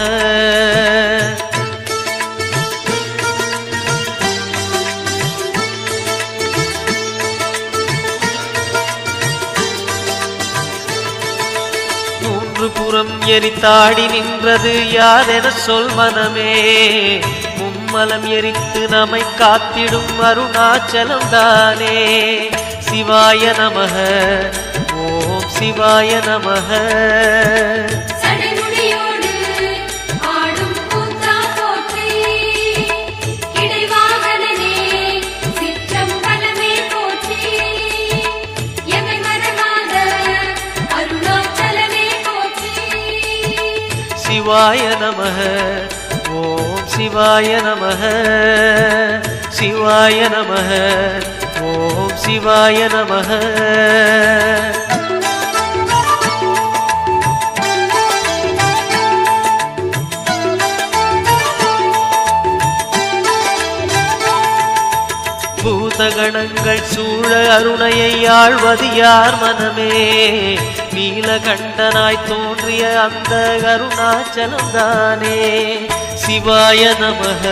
மூன்று புறம் எரித்தாடி நின்றது யாரென சொல் மனமே மும்மலம் எரித்து நம்மை காத்திடும் அருணாச்சலம் தானே சிவாய நமः ஓம் சிவாய நமः
சடைமுடியோடு ஆடும் கூத்தா போற்றி கிடைவாகனனே சிற்றம்பலமே போற்றி எமை மறவாத அருணாச்சலமே போற்றி
சிவாய நமः ஓம் சிவாய நமः சிவாய நமः ஓம் சிவாய நமः பூதகணங்கள் சூழ அருணையை ஆழ்வது யார் மனமே நீலகண்டனாய் தோன்றிய அந்த அருணாச்சலம் தானே சிவாய நமः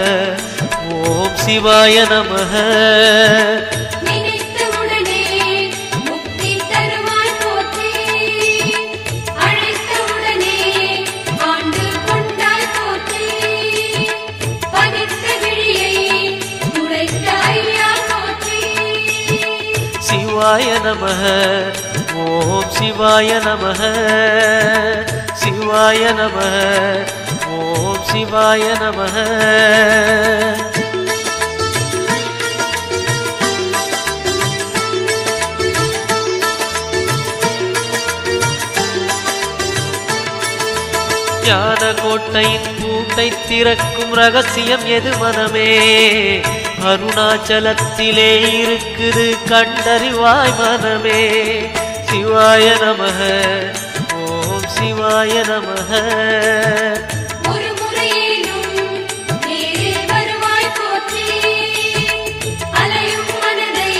ஓம் சிவாய நமः
நினைத்த உடனே முக்தி தருவாய் போற்றி அழைத்த உடனே ஆண்டு கொண்டாய் போற்றி பதித்த விழியை துடைத்த ஐயா போற்றி
சிவாய நமः ஓம் சிவாய நமः சிவாய நமः ஓம் சிவாய நமः ஞான கோட்டையின் பூட்டை திறக்கும் ரகசியம் எது மனமே அருணாச்சலத்திலே இருக்குது கண்டறிவாய் மனமே சிவாய நமः ஓம் சிவாய நமः
ஒரு முறையேனும் நேரில் வருவாய் போற்றி அலையும் மனதை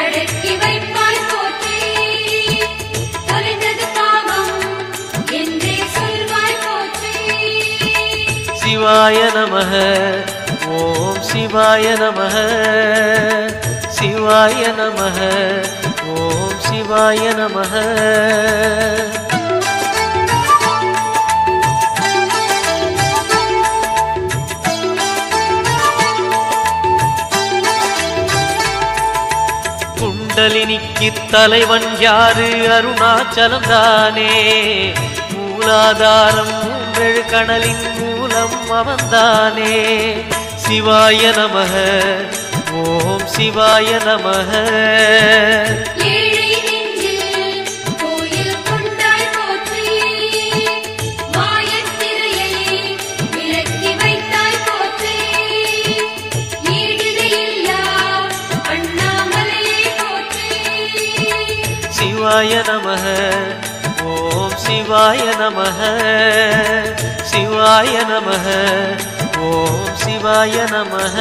அடக்கி வைப்பாய் போற்றி தொலைந்தது பாவம் என்றே சொல்வாய் போற்றி
சிவாய நமः ஓம் சிவாய நமः சிவாய நமः ஓம் சிவாய நமः குண்டலினிக்கு தலைவன் யாரு? அருணாச்சலம் தானே. மூலாதாரம் மூன்றெழு கணலின் மூலம் அவன்தானே. சிவாய நமக, ஓம் சிவாய நமக.
ஏழை நெஞ்சில் கோயில் கொண்டாய் போற்றி, மாயத்திரையை விலக்கி வைத்தாய் போற்றி, ஈடிணையில்லா அண்ணாமலையை போற்றி.
சிவாய நமக, ஓம் சிவாய நமக. சிவாய நமக, ஓம் சிவாய நமக.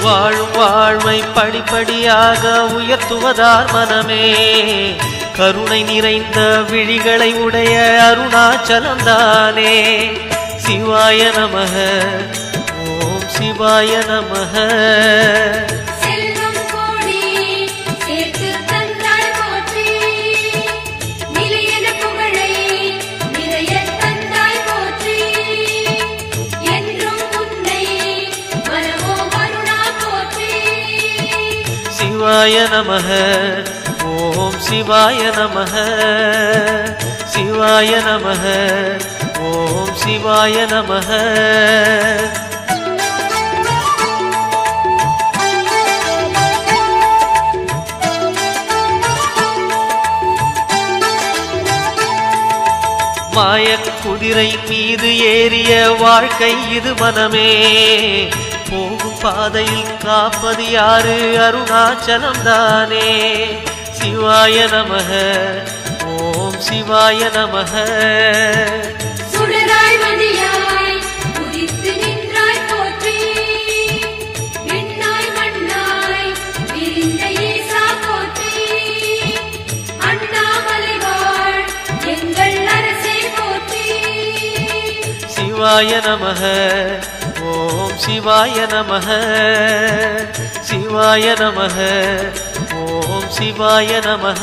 வாழும் வாழ்வை படிப்படியாக உயர்த்துவதால் மனமே, கருணை நிறைந்த விழிகளை உடைய அருணாச்சலம் தானே. சிவாய நமக, ஓம் சிவாய நமக.
செல்வம் கோடி சேர்த்து தந்தாய் போற்றி, நிலையென புகழை நிறைய தந்தாய் போற்றி, என்றும் உன்னை மனமோ கருணா போற்றி.
சிவாய நமக, ஓம் சிவாய நமக. சிவாய நமக, ஓம் சிவாய நமக. மாயக் குதிரை மீது ஏறிய வாழ்க்கை இது மனமே, போகும் பாதையில் காப்பது யாரு? அருணாச்சலம் தானே. சிவாய நமக, ஓம் சிவாய நமக.
சுடராய் மதியாய் உதித்து நின்றாய் போற்றி, விண்ணாய் மண்ணாய் விரிந்த ஈசா போற்றி, அண்ணாமலை வாழ் எங்கள் அரசே போற்றி.
சிவாய நமக, ஓம் சிவாய நமக. சிவாய நமக, ஓம் சிவாய நமக.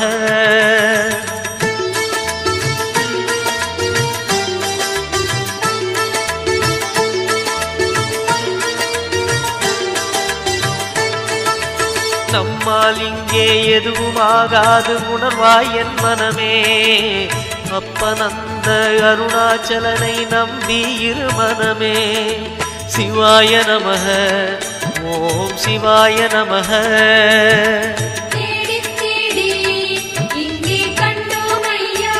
நம்மால் இங்கே எதுவும் ஆகாது உணர்வாய் என் மனமே. அப்பனந்த அருணாச்சலனை நம்பி இரு மனமே. சிவாய நமக, ஓம் சிவாய நமக.
தேடி தேடி இங்கே கண்டோம் ஐயா,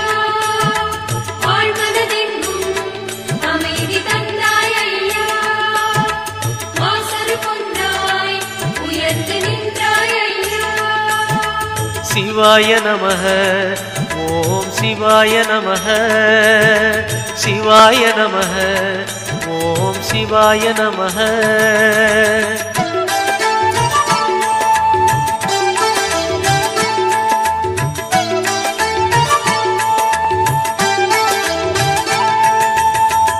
ஆழ்மனதெங்கும் அமைதி தந்தாய் ஐயா, வாசரு கொண்டாய் உயர்ந்து நின்றாய் ஐயா.
சிவாய நமக, ஓம் சிவாய நமக. சிவாய நமக, ஓம் சிவாய நமக.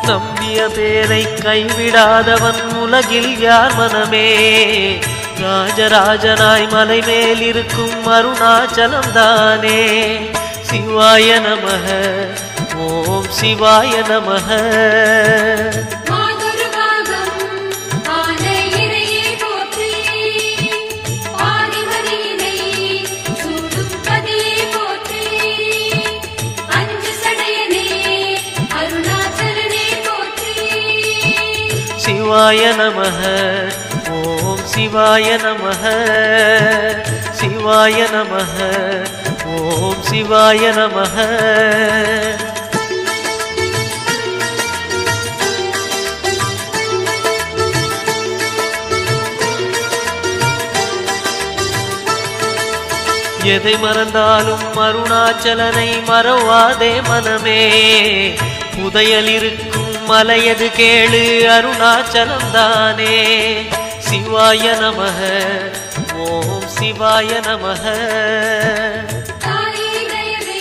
நம்பிய பேரை கைவிடாதவன் உலகில் யார் மனமே. ராஜராஜனாய் மலை மேல் இருக்கும் அருணாச்சலம் தானே. சிவாய நமக, ஓம் சிவாய நமக.
மாதொரு பாகம் ஆன இறையே போற்றி, பாதிமதியினை சூடும் பதியே போற்றி, அஞ்சு சடையனே அருணாச்சலனே போற்றி.
சிவாய நமக, ஓம் சிவாய நமக. சிவாய நமக, ஓம் சிவாய நமக. எதை மறந்தாலும் அருணாச்சலனை மறவாதே மனமே. புதையல் இருக்கும் மலையது கேளு அருணாச்சலம் தானே. சிவாய நமக, ஓம் சிவாய நமக.
தாயே தயவே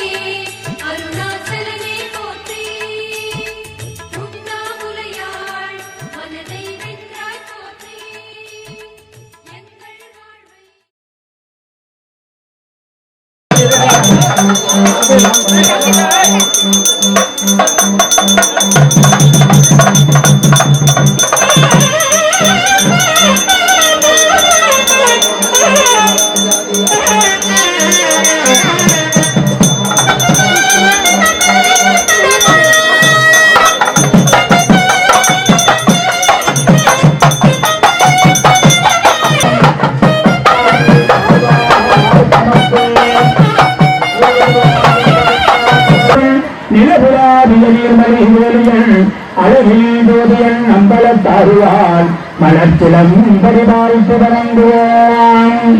அருணாச்சலனே போற்றி, உண்ணாமுலையாள் மனதை வென்றாய் போற்றி, எங்கள் வாழ்வை
அழகில் ஜோதியன் அம்பலத்தாருவான் மலர்ச்சிலம் பரிபாலித்து வணங்குவான்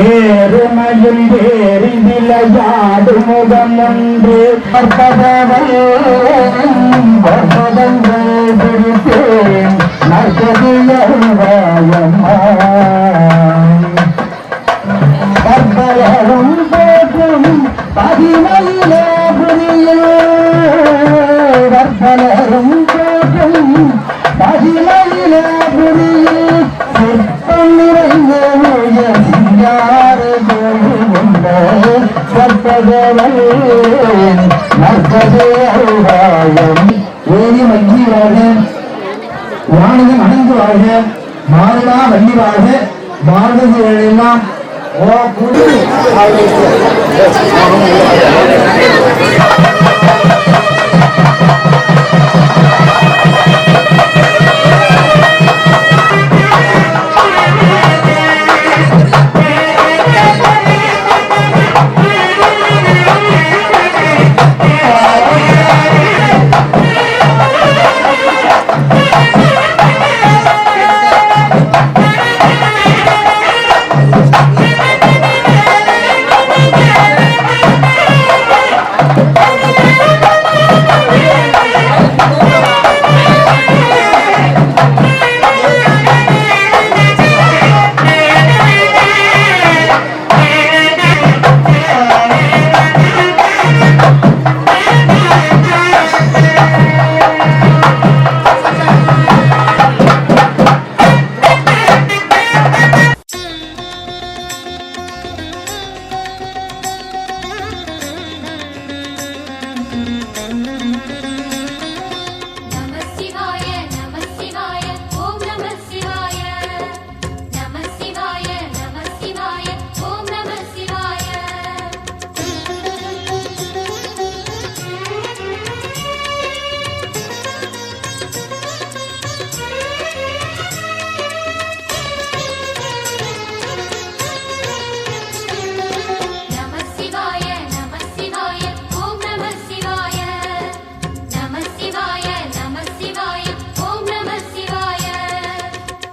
ஏறுமையில் ஏறி விளையாடு முகம் ஒன்று பற்பதங்கள் பிடித்தேன் நற்கதியம்மா கற்பலரும் போற்றும் பதிமையிலே புரியும் கற்பலரும் போற்றும் பதிமையிலே புரியும் சிற்பம் நிறைந்த சிங்காறு கொண்ட கற்பதவள் நற்பதேயம் ஏறி மங்கி வாழ வாணிகம் அணங்கு வாழ மாறுடா வள்ளி வாழ பாரதிகள் எல்லாம் ஓ குரு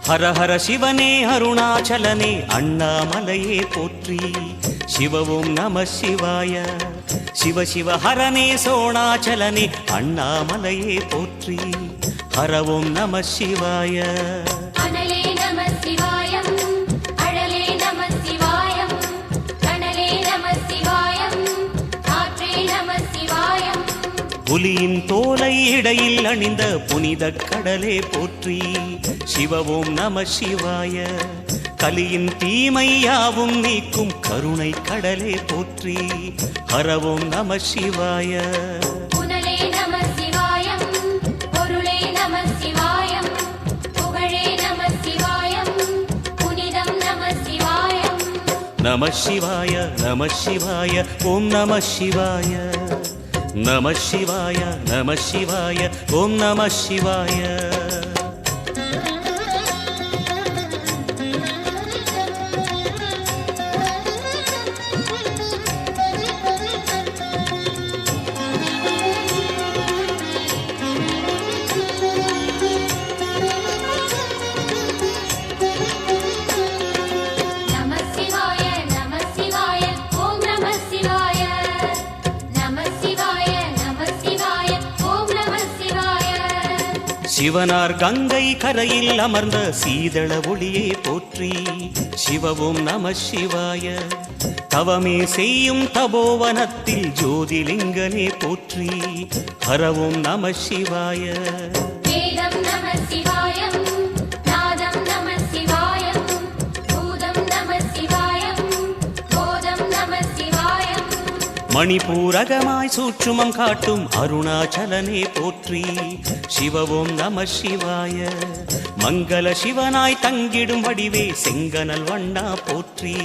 ஹர ஹர சிவனே அருணாச்சலனே அண்ணாமலையே போற்றி சிவவும் நம சிவாய சிவ சிவ ஹரனே சோணாச்சலனே அண்ணாமலையே போற்றி ஹரவும் நம சிவாய
அனலே நம சிவாயம் அழலே நம சிவாயம் கனலே நம சிவாயம் காற்றே நம சிவாயம்
புலியின் தோலை இடையில் அணிந்த புனித கடலே போற்றி சிவவும் நம சிவாய கலியின் தீமையாவும் நீக்கும் கருணை கடலே போற்றி ஹரவும் நம சிவாய
புனலே நம சிவாயம் பொருளே நம சிவாயம் புகழே நம சிவாயம் புனிதம் நம சிவாயம்
நம சிவாய நம சிவாய ஓம் நம சிவாய நம சிவாய நம சிவாய ஓம் நம சிவாய சிவனார் கங்கை கரையில் அமர்ந்த சீதள ஒளியே போற்றி சிவவும் நம சிவாய தவமே செய்யும் தபோவனத்தில் ஜோதிலிங்கனே போற்றி ஹரவும் நம சிவாய
வேதம் நம சிவாயம் நாதம் நம சிவாயம் பூதம் நம சிவாயம் போதம் நம
மணிபூரகமாய் சூட்சுமம் காட்டும் அருணாச்சலனே போற்றி. சிவவோம் நம சிவாய. மங்கள சிவனாய் தங்கிடும் வடிவே செங்கனல் வண்ணா போற்றி.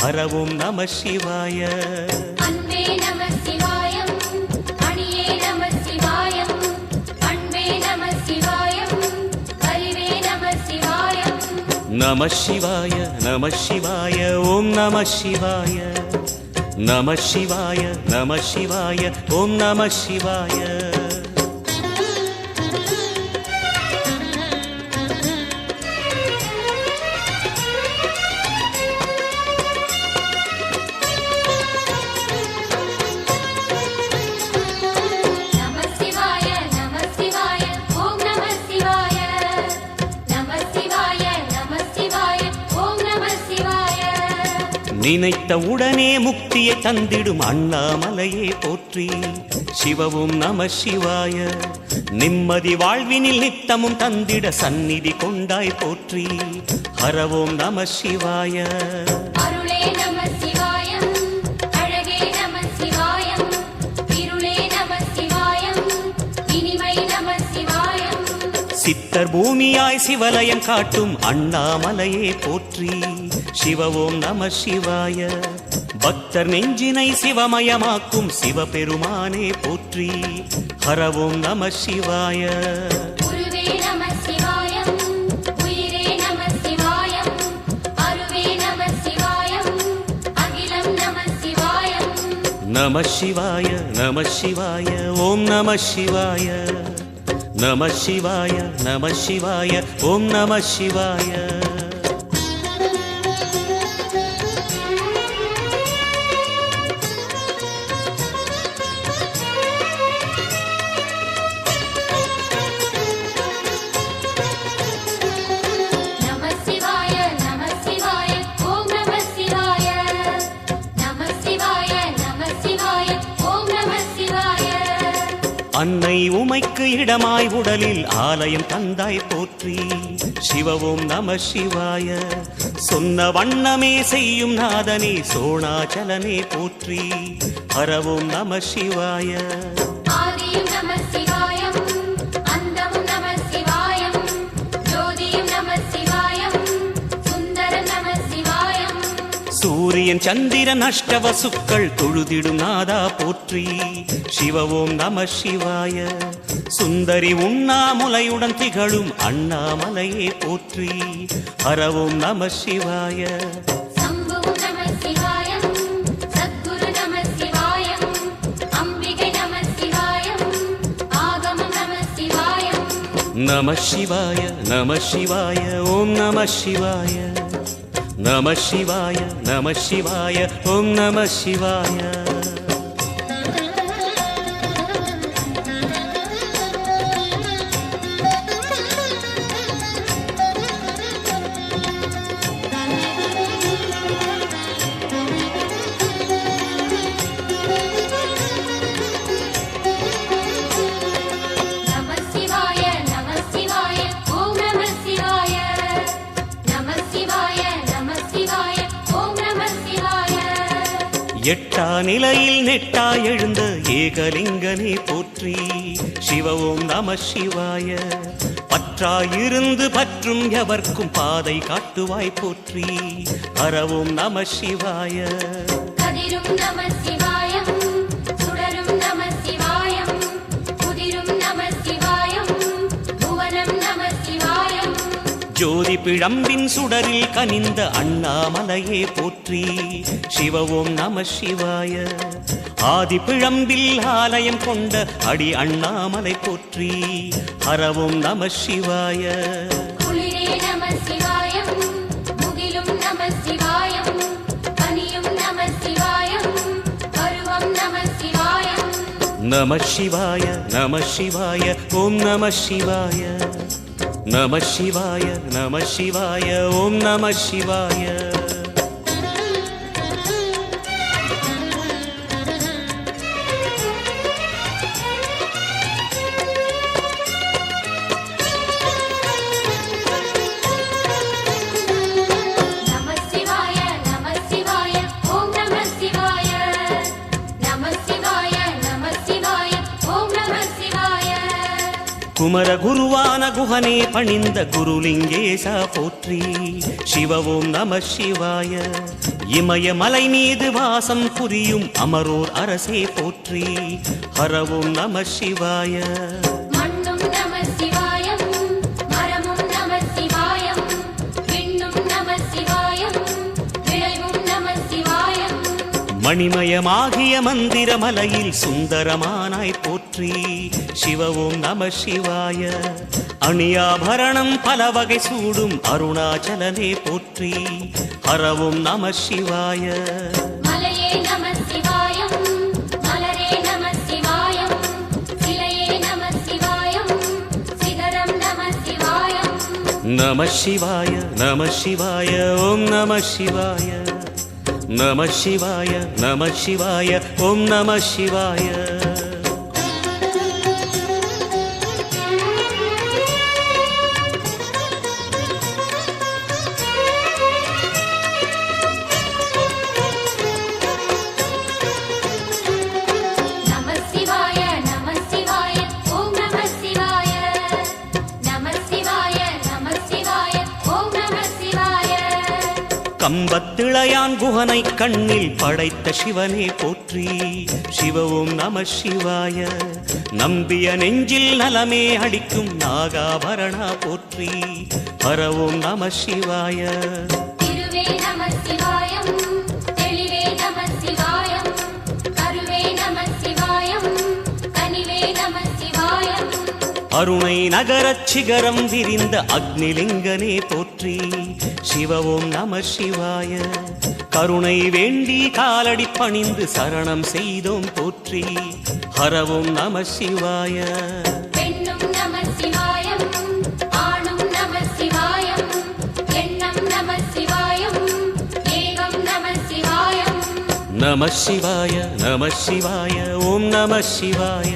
ஹரவோம் நம சிவாய.
அன்பே நம சிவாயம் அணியே நம சிவாயம் அன்பே நம சிவாயம் அறிவே நம சிவாயம்.
நம சிவாய நம சிவாய ஓம் நம சிவாய. நம சிவாய நம சிவாய ஓம் நம சிவாய.
நம சிவாய நம சிவாய ஓம் நம சிவாய. நம சிவாய நம சிவாய ஓம் நம சிவாய.
நினைத்த உடனே முக்தியை தந்திடும் அண்ணாமலையே போற்றி. சிவவும் நம சிவாய. நிம்மதி வாழ்வினில் நித்தமும் தந்திட சந்நிதி கொண்டாய் போற்றி. ஹரவோம் நம சிவாய.
அருளே நம சிவாயம் அழகே நம சிவாயம் இருளே நம சிவாயம் இனிமை நம சிவாயம்.
சித்தர் பூமியாய் சிவலயம் காட்டும் அண்ணாமலையே போற்றி. சிவவோம் நம சிவாய. பக்தர் நெஞ்சினை சிவமயமாக்கும் சிவபெருமானே போற்றி. ஹரவோம் நம சிவாய.
குருவே நம சிவாயம் உயிரே நம சிவாயம் அருவே நம சிவாயம் அகிலம் நம சிவாயம்.
நம சிவாய நம சிவாய ஓம் நம சிவாய. நம சிவாய நம சிவாய ஓம் நம சிவாய.
நம சிவாய நம சிவாய ஓம் நம சிவாய. நம சிவாய நம சிவாய ஓம் நம சிவாய.
அன்னை உமைக்கு இடமாய் உடலில் ஆலயம் தந்தாய் போற்றி. சிவவோம் நம சிவாய. சொன்ன வண்ணமே செய்யும் நாதனே சோணாச்சலனே போற்றி. ஹரவோம் நம சிவாய.
ஆதியும் நம சிவாயம் அந்தமும் நம சிவாயம் ஜோதியும் நம சிவாயம் சுந்தரம் நம சிவாயம்.
சூரியன் சந்திரன் அஷ்டவசுக்கள் தொழுதிடும் நாதா போற்றி. சிவவோம் நம சிவாய. சுந்தரி உண்ணாமுலையுடன் திகழும் அண்ணாமலையே போற்றி. ஹரவோம் நம சிவாய.
சம்புவும் நம சிவாயம் சத்குரு நம சிவாயம் அம்பிகை நம சிவாயம் ஆகமம் நம சிவாயம்.
நம சிவாய நம சிவாய ஓம் நம சிவாய. நம சிவாய நம சிவாய ஓம் நம சிவாய.
நம சிவாய நம சிவாய ஓம் நம சிவாய. நம சிவாய நம சிவாய ஓம் நம சிவாய.
எட்டா நிலையில் நெட்டா எழுந்த ஏகலிங்கனே போற்றி. சிவவோம் நம சிவாய. பற்றாயிருந்து பற்றும் எவர்க்கும் பாதை காட்டுவாய் போற்றி. ஹரவோம் நம சிவாய.
கதிரும் நம சிவாயம் சுடரும் நம சிவாயம் புதிரும் நம சிவாயம் புவனம் நம சிவாயம்.
ஜோதி பிழம்பின் சுடரில் கனிந்த அண்ணாமலையே போற்றி. சிவவோம் நம சிவாய. ஆதி பிழம்பில் ஆலயம் கொண்ட அடி அண்ணாமலை போற்றி. ஹரவோம் நம சிவாய.
குளிரே நம சிவாயம் முகிலும் நம சிவாயம் பனியும் நம சிவாயம் பருவம் நம சிவாயம்.
நம சிவாய நம சிவாய ஓம் நம சிவாய. நம சிவாய நம சிவாய ஓம் நம சிவாய.
நம சிவாய நம சிவாய ஓம் நம சிவாய. நம
குமர குருவான குஹனே பணிந்த குருலிங்கேசா போற்றி. சிவ ஓம் நம சிவாய. இமயமலை மீது வாசம் புரியும் அமரோர் அரசே போற்றி. ஹர ஓம் நம சிவாய.
மண்ணும் நம சிவாயம், மரமும் நம சிவாயம், விண்ணும் நம சிவாயம், விளைவும் நம சிவாயம்.
மணிமயமாகிய மந்திர மலையில் சுந்தரமானாய் போற்றி. சிவ ஓம் நம சிவாய. அணியாபரணம் பல வகை சூடும் அருணாச்சலனே போற்றி. ஹர ஓம் நம சிவாய.
மலையே நம சிவாயம், மலரே நம சிவாயம், சிலையே நம சிவாயம், சிகரம் நம சிவாயம்.
நம சிவாய நம சிவாய ஓம் நம சிவாய. நம சிவாய நம சிவாய ஓம் நம சிவாய.
நம சிவாய நம சிவாய ஓம் நம சிவாய. நம சிவாய நம சிவாய ஓம் நம சிவாய.
கம்பத்திளையான் குஹனை கண்ணில் படைத்த சிவனே போற்றி. சிவ ஓம் நம சிவாய. நம்பிய நெஞ்சில் நலமே அடிக்கும் நாகாபரணா போற்றி. ஹர ஓம் நம சிவாய.
திருவே நம சிவாயம், தெளிவே நம சிவாயம், கருவே நம சிவாயம், கனிவே நம சிவாயம்.
அருணை நகரச் சிகரம் விரிந்த அக்னிலிங்கனே போற்றி. சிவ ஓம் நம சிவாய. கருணை வேண்டி காலடி பணிந்து சரணம் செய்தோம் போற்றி. ஹர ஓம் நம சிவாய.
பெண்ணும் நம சிவாயம், ஆணும் நம சிவாயம், எண்ணம் நம சிவாயம், ஏகம் நம சிவாயம்.
நம சிவாய நம சிவாய ஓம் நம சிவாய.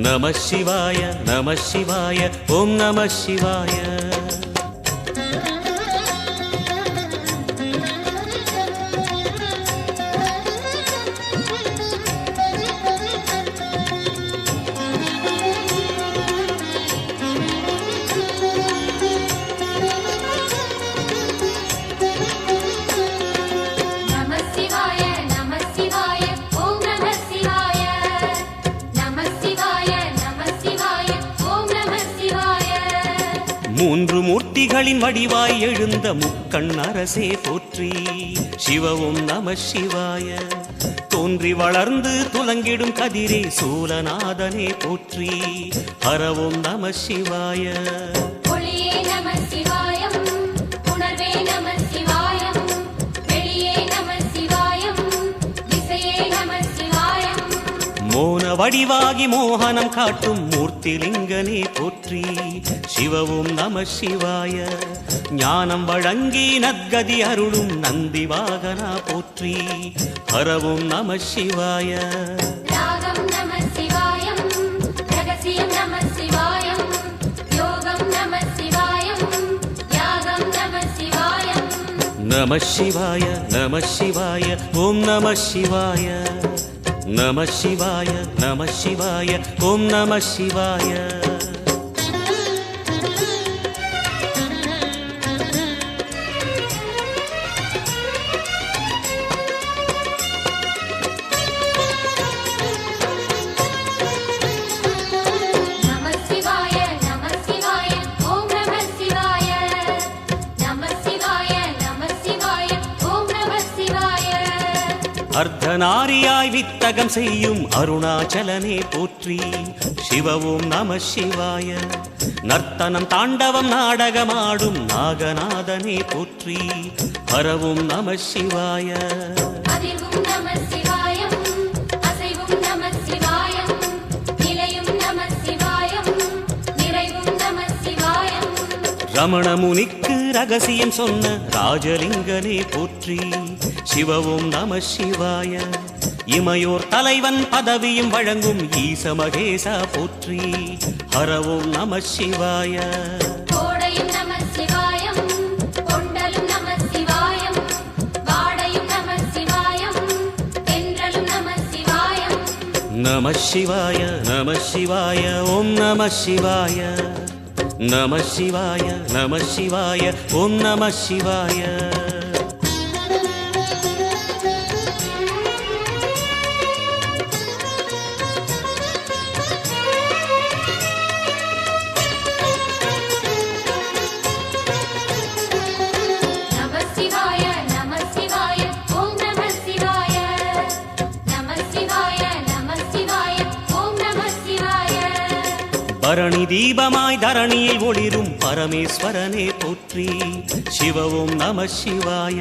நம சிவாய நம சிவாய ஓம் நம சிவாய.
நம சிவாய நம சிவாய ஓம் நம சிவாய. நம சிவாய நம சிவாய ஓம் நம சிவாய.
மூன்று மூர்த்திகளின் வடிவாய் எழுந்த முக்கண் அரசே போற்றி. சிவ ஓம் நம சிவாய. தோன்றி வளர்ந்து துலங்கிடும் கதிரே சூலநாதனே போற்றி. ஹர ஓம் நம சிவாய.
ஒளியே நம சிவாயம், உணர்வே நம சிவாயம், வெளியே நம சிவாயம், திசையே நம சிவாயம்.
மோன வடிவாகி மோகனம் காட்டும் மூர்த்திலிங்கனே போற்றி. சிவ ஓம் நம சிவாய. ஞானம் வழங்கி நற்கதி அருளும் நந்தி வாகனா போற்றி. ஹர ஓம் நம சிவாய.
ராகம் நம சிவாயம், ரகசியம் நம சிவாயம், யோகம் நம சிவாயம், யாகம் நம சிவாயம்.
நம சிவாய நம சிவாய ஓம் நம சிவாய. நம சிவாய நம சிவாய ஓம் நம சிவாய.
நம சிவாய நம சிவாய ஓம் நம சிவாய. நம சிவாய நம சிவாய ஓம் நம சிவாய.
அர்த்தநாரியாய் வித்தகம் செய்யும் அருணாச்சலனே போற்றி. சிவ ஓம் நம சிவாய. நர்த்தனம் தாண்டவம் நாடகமாடும் நாகநாதனே போற்றி. ஹர ஓம் நம சிவாய.
அதிர்வும் நம சிவாயம், அசைவும் நம சிவாயம், நிலையும் நம சிவாயம், நிறைவும் நம சிவாயம்.
ரமண முனிக்கு ரகசியம் சொன்ன ராஜலிங்கனே போற்றி. சிவ ஓம் நம சிவாய. இமையோர் தலைவன் பதவியும் வழங்கும் ஈச மகேசா போற்றி. ஹர ஓம் நம சிவாய.
கோடையும் நம சிவாயம், கொண்டலும் நம சிவாயம், வாடையும் நம சிவாயம், தென்றலும் நம சிவாயம்.
நம சிவாய நம சிவாய ஓம் நம சிவாய நம சிவாய நம சிவாய ஓம் நம சிவாய
நம சிவாய நம சிவாய ஓம் நம சிவாய நம சிவாய நம சிவாய ஓம் நம சிவாய
பரணி தீபமாய் தரணியில் ஒளிரும் பரமேஸ்வரனே போற்றி சிவ ஓம் நம சிவாய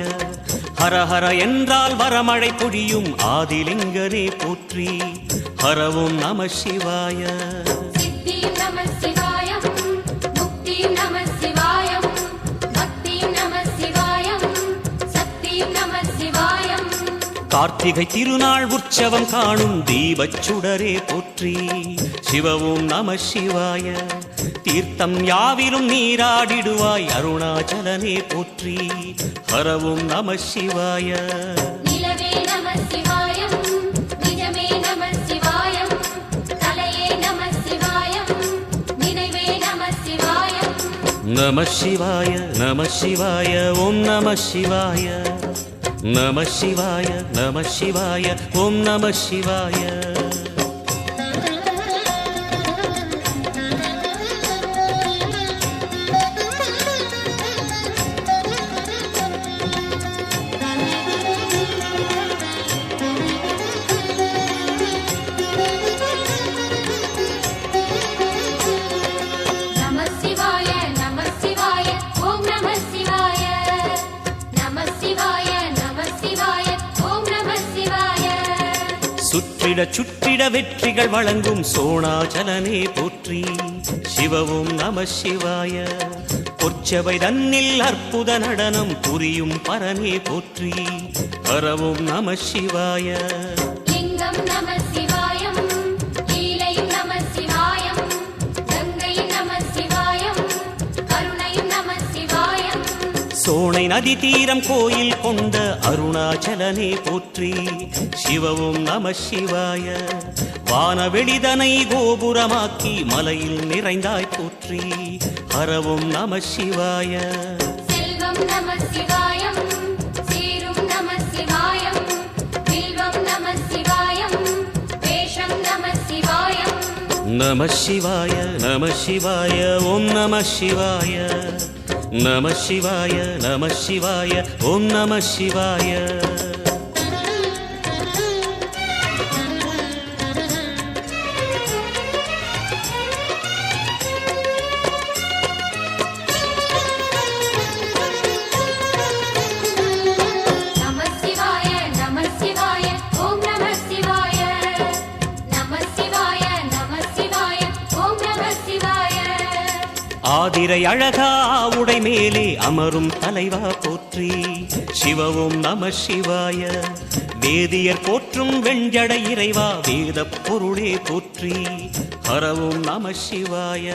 ஹர ஹர என்றால் வரமழை பொழியும் ஆதிலிங்கனே போற்றி ஹர ஓம் நம சிவாய
சித்தியும் நம சிவாயம் முக்தியும் நம சிவாயம் பக்தியும் நம சிவாயம் சக்தியும் நம சிவாயம்
கார்த்திகை திருநாள் உற்சவம் காணும் தீபச் சுடரே போற்றி சிவ ஓம் நம சிவாய தீர்த்தம் யாவிலும் நீராடிடுவாய் அருணாச்சலனே போற்றி ஹர ஓம் நம சிவாய
நிலவே நம சிவாயம் நிஜமே நம சிவாயம் கலையே நம சிவாயம் நினைவே நம சிவாயம்
நம சிவாய நம சிவாய ஓம் நம சிவாய நம சிவாய நம சிவாய ஓம் நம சிவாய
நம சிவாய நம சிவாய ஓம் நம சிவாய நம சிவாய நம சிவாய ஓம் நம சிவாய
சுற்றிட சுற்றிட வெற்றிகள் வழங்கும் சோணாச்சலனே போற்றி சிவ ஓம் நம சிவாய பொற்சபை தன்னில் அற்புத நடனம் புரியும் பரனே போற்றி ஹர ஓம் நம சிவாய
லிங்கம் நம சிவாயம் லீலையும் நம சிவாயம் கங்கையும் நம சிவாயம் கருணையும் நம சிவாயம்
சோனை நதி தீரம் கோயில் கொண்ட அருணாச்சலனே போற்றி சிவ ஓம் நம சிவாய வானவெளிதனை கோபுரமாக்கி மலையில் நிறைந்தாய் போற்றி ஹர ஓம் நம சிவாய
செல்வம் நம சிவாயம் சீரும் நம சிவாயம் வில்வம் நம சிவாயம் வேஷம் நம சிவாயம்
நம சிவாய நம சிவாய ஓம் நம சிவாய நம சிவாய நம சிவாய ஓம் நம சிவாய
நம சிவாய நம சிவாய ஓம் நம சிவாய நம சிவாய நம சிவாய ஓம் நம சிவாய
ஆதிரை அழகா உடை மேலே அமரும் தலைவா போற்றி சிவ ஓம் நம சிவாய வேதியர் போற்றும் வெண்ஜடை இறைவா வேத பொருளே போற்றி ஹர ஓம் நம சிவாய